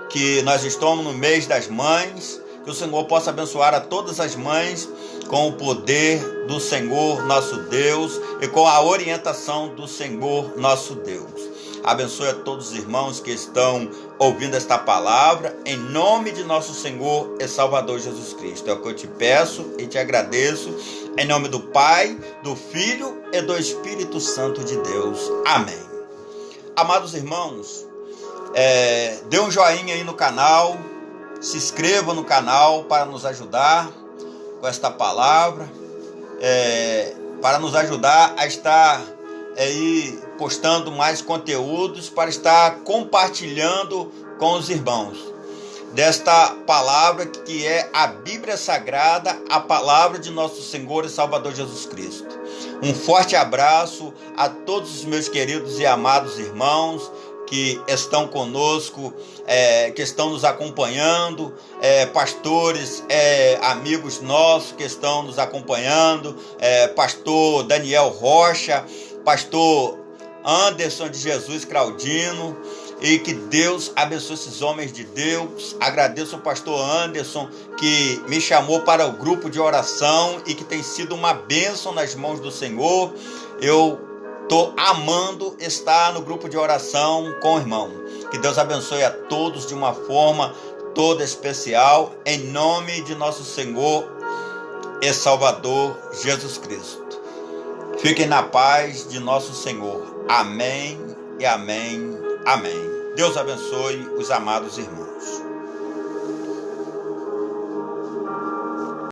Speaker 1: que nós estamos no mês das mães, que o Senhor possa abençoar a todas as mães com o poder do Senhor nosso Deus e com a orientação do Senhor nosso Deus. Abençoe a todos os irmãos que estão ouvindo esta palavra, em nome de nosso Senhor e Salvador Jesus Cristo. É o que eu te peço e te agradeço, em nome do Pai, do Filho e do Espírito Santo de Deus. Amém. Amados irmãos, dê um joinha aí no canal, se inscreva no canal para nos ajudar com esta palavra, para nos ajudar a estar aí postando mais conteúdos, para estar compartilhando com os irmãos desta palavra que é a Bíblia Sagrada, a palavra de nosso Senhor e Salvador Jesus Cristo. Um forte abraço a todos os meus queridos e amados irmãos que estão conosco, que estão nos acompanhando, pastores, amigos nossos que estão nos acompanhando, pastor Daniel Rocha, pastor Anderson de Jesus Claudino, e que Deus abençoe esses homens de Deus. Agradeço ao pastor Anderson, que me chamou para o grupo de oração e que tem sido uma bênção nas mãos do Senhor. Eu estou amando estar no grupo de oração com o irmão. Que Deus abençoe a todos de uma forma toda especial, em nome de nosso Senhor e Salvador Jesus Cristo. Fiquem na paz de nosso Senhor. Amém e amém. Amém. Deus abençoe os amados irmãos.